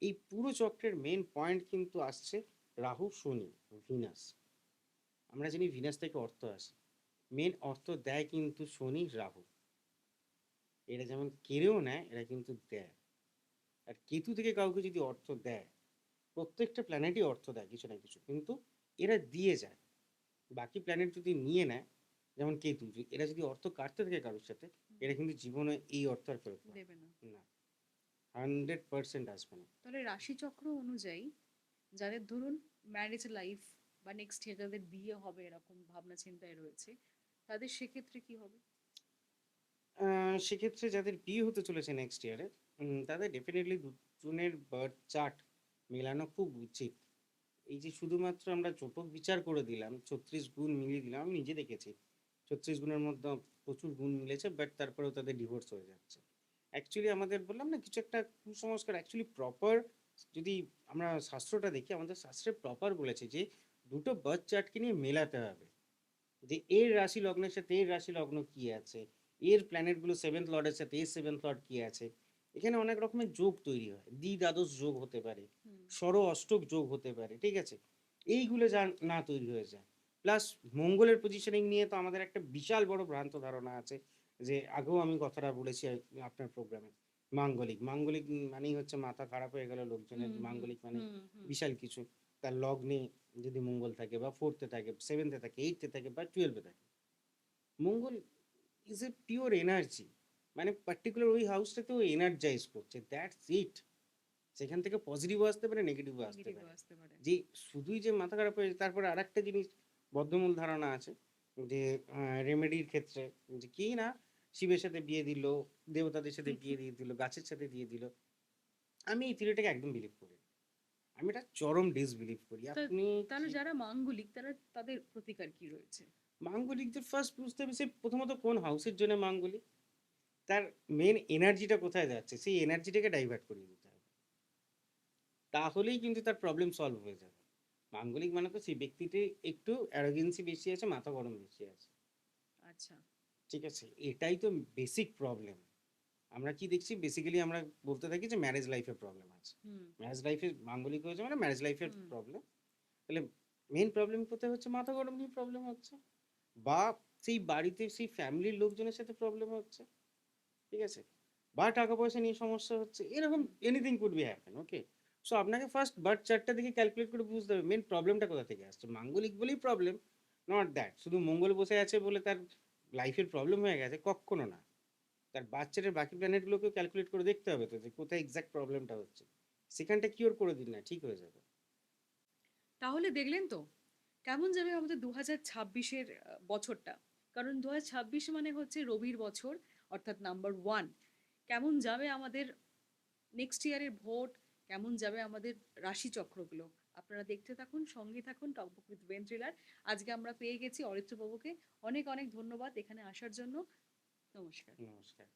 এই পুরো চক্রের মেন পয়েন্ট কিন্তু আসছে রাহু, শনি, ভিনাস। আমরা জানি ভিনাস থেকে অর্থ আসে, মেন অর্থ দেয় কিন্তু শনি, রাহু। এরা যেমন কেড়েও নেয়, এরা কিন্তু দেয়। আর কেতু থেকে কাউকে যদি অর্থ দেয়, প্রত্যেকটা প্ল্যানেটই অর্থ দেয় কিছু না কিছু, কিন্তু এরা দিয়ে যায়। বাকি প্ল্যানেট যদি নিয়ে নেয়, যেমন কেতু, এরা যদি অর্থ কাটতে থাকে কারোর সাথে, এরা কিন্তু জীবনে এই অর্থ আর ফেরত পাবে দেবে না। না, 100% আসবে না। তাহলে রাশিচক্র অনুযায়ী যাদের ধরুন ম্যারেজ লাইফ বা নেক্সট ইয়ার যাদের বিয়ে হবে এরকম ভাবনা চিন্তায় রয়েছে, তাদের সেক্ষেত্রে কি হবে? সেক্ষেত্রে যাদের বিয়ে হতে চলেছে নেক্সট ইয়ারে, তাদের ডেফিনেটলি দুজনের বার্থ চার্ট মেলানো খুব উচিত। এই যে শুধুমাত্র আমরা চটক বিচার করে দিলাম, 36 গুণ মিলিয়ে দিলাম, আমি নিজে দেখেছি 36 গুণের মধ্যে প্রচুর গুণ মিলেছে, বাট তারপরেও তাদের ডিভোর্স হয়ে যাচ্ছে। অ্যাকচুয়ালি আমাদের বললাম না, কিছু একটা কুসংস্কার অ্যাকচুয়ালি প্রপার। যদি আমরা শাস্ত্রটা দেখি, আমাদের শাস্ত্রে প্রপার বলেছে যে দুটো বার্থ চার্টকে নিয়ে মেলাতে হবে, যে এর রাশি লগ্নের সাথে এর রাশি লগ্ন কি আছে, এর প্ল্যানেটগুলো সেভেন্থ লর্ডের সাথে এর সেভেন্থ লর্ড কি আছে। এখানে অনেক রকমের যোগ তৈরি হয়, দ্বাদশ যোগ হতে পারে, হুম। অষ্টক যোগ হতে পারে, ঠিক আছে? এইগুলো যা না তৈরি হয়ে যায়। প্লাস মঙ্গলের পজিশনিং নিয়ে তো আমাদের একটা বিশাল বড় ভ্রান্ত ধারণা আছে, যে আগেও আমি কথাটা বলেছি আপনার প্রোগ্রামে। মাঙ্গলিক মাঙ্গলিক মানেই হচ্ছে মাথা খারাপ হয়ে গেল লোকজনের, হুম। হুম। মাঙ্গলিক মানে হুম। হুম। বিশাল কিছু। তার লগ্নে যদি মঙ্গল থাকে, বা ফোর্থে থাকে, সেভেন্থে থাকে, এইটে থাকে, বা 12-এ থাকে, মঙ্গল ইজ এ পিওর এনার্জি। মানে পার্টিকুলার ওই হাউসটাতে ও এনার্জাইজ করছে, দ্যাটস ইট। সেখান থেকে পজিটিভও আসতে পারে, নেগেটিভও আসতে নেগেটিভও পারে। আসতে পারে। যে শুধুই যে মাথা খারাপ হয়েছে, তারপরে আর একটা জিনিস বদ্ধমূল ধারণা আছে, যে রেমেডির ক্ষেত্রে, যে কি না, শিবের সাথে বিয়ে দিল, দেবতাদের সাথে বিয়ে দিয়ে দিল, গাছের সাথে দিয়ে দিল। আমি এই থিওরিটাকে একদম বিলিভ করি না। আমি এটা চরম ডিসবিলিভ করি। তা আপনি তাহলে কি, যারা মাঙ্গলিক তারা তাদের প্রতিকার কি রয়েছে? মাঙ্গলিকদের ফার্স্ট বুঝতে হবে সে প্রথমত কোন হাউসের জন্য মাঙ্গলিক, তার মেন এনার্জিটা কোথায় যাচ্ছে, সেই এনার্জিটাকে ডাইভার্ট করিয়ে দিতে হবে। তাহলেই কিন্তু তার প্রবলেম সলভ হয়ে যাবে। মাঙ্গলিক মানে তো সেই ব্যক্তিটি একটু অ্যারোগেন্সি বেশি আছে, মাথা গরম বেশি আছে, আচ্ছা। ঠিক আছে? এটাই তো বেসিক প্রবলেম। আমরা কি দেখছি বেসিক্যালি আমরা বলতে থাকি যে ম্যারেজ লাইফে প্রবলেম আছে, হুম ম্যারেজ লাইফে মাঙ্গলিক হয়েছে মানে ম্যারেজ লাইফের হুম প্রবলেম। তাহলে মেন প্রবলেম কোথায় হচ্ছে? মাথা গরম নিয়ে প্রবলেম হচ্ছে, বা সেই বাড়িতে সেই ফ্যামিলির লোকজনের সাথে প্রবলেম হচ্ছে, ঠিক আছে, বা টাকা পয়সা নিয়ে সমস্যা হচ্ছে, এরকম hmm anything could be happen. Okay, so আপনাকে ফার্স্ট বার্থ চার্টটা দেখে ক্যালকুলেট করে বুঝতে হবে মেন প্রবলেমটা কোথা থেকে আসছে। মাঙ্গলিক বলেই প্রবলেম, নট দ্যাট শুধু মঙ্গল বসে আছে বলে তার লাইফের প্রবলেম হয়ে গেছে, কখনো না। তার বাচ্চাদের বাকি প্ল্যানেটগুলোকেও ক্যালকুলেট করে দেখতে হবে তো যে কোথায় এক্সাক্ট প্রবলেমটা হচ্ছে, সেখানটা কিওর করে দিন না, ঠিক হয়ে যাবে। তাহলে দেখলেন তো কেমন যাবে আমাদের 2026-এর বছরটা। কারণ 2026 মানে হচ্ছে রবির বছর, অর্থাৎ নাম্বার 1। কেমন যাবে আমাদের নেক্সট ইয়ারের ভোট, কেমন যাবে আমাদের রাশিচক্রগুলো। আপনারা দেখতে থাকুন, সঙ্গে থাকুন টকবুক উইথ ভেন্ট্রিলার। আজকে আমরা পেয়ে গেছি অরিত্রবাবুকে। অনেক অনেক ধন্যবাদ এখানে আসার জন্য। নমস্কার। নমস্কার।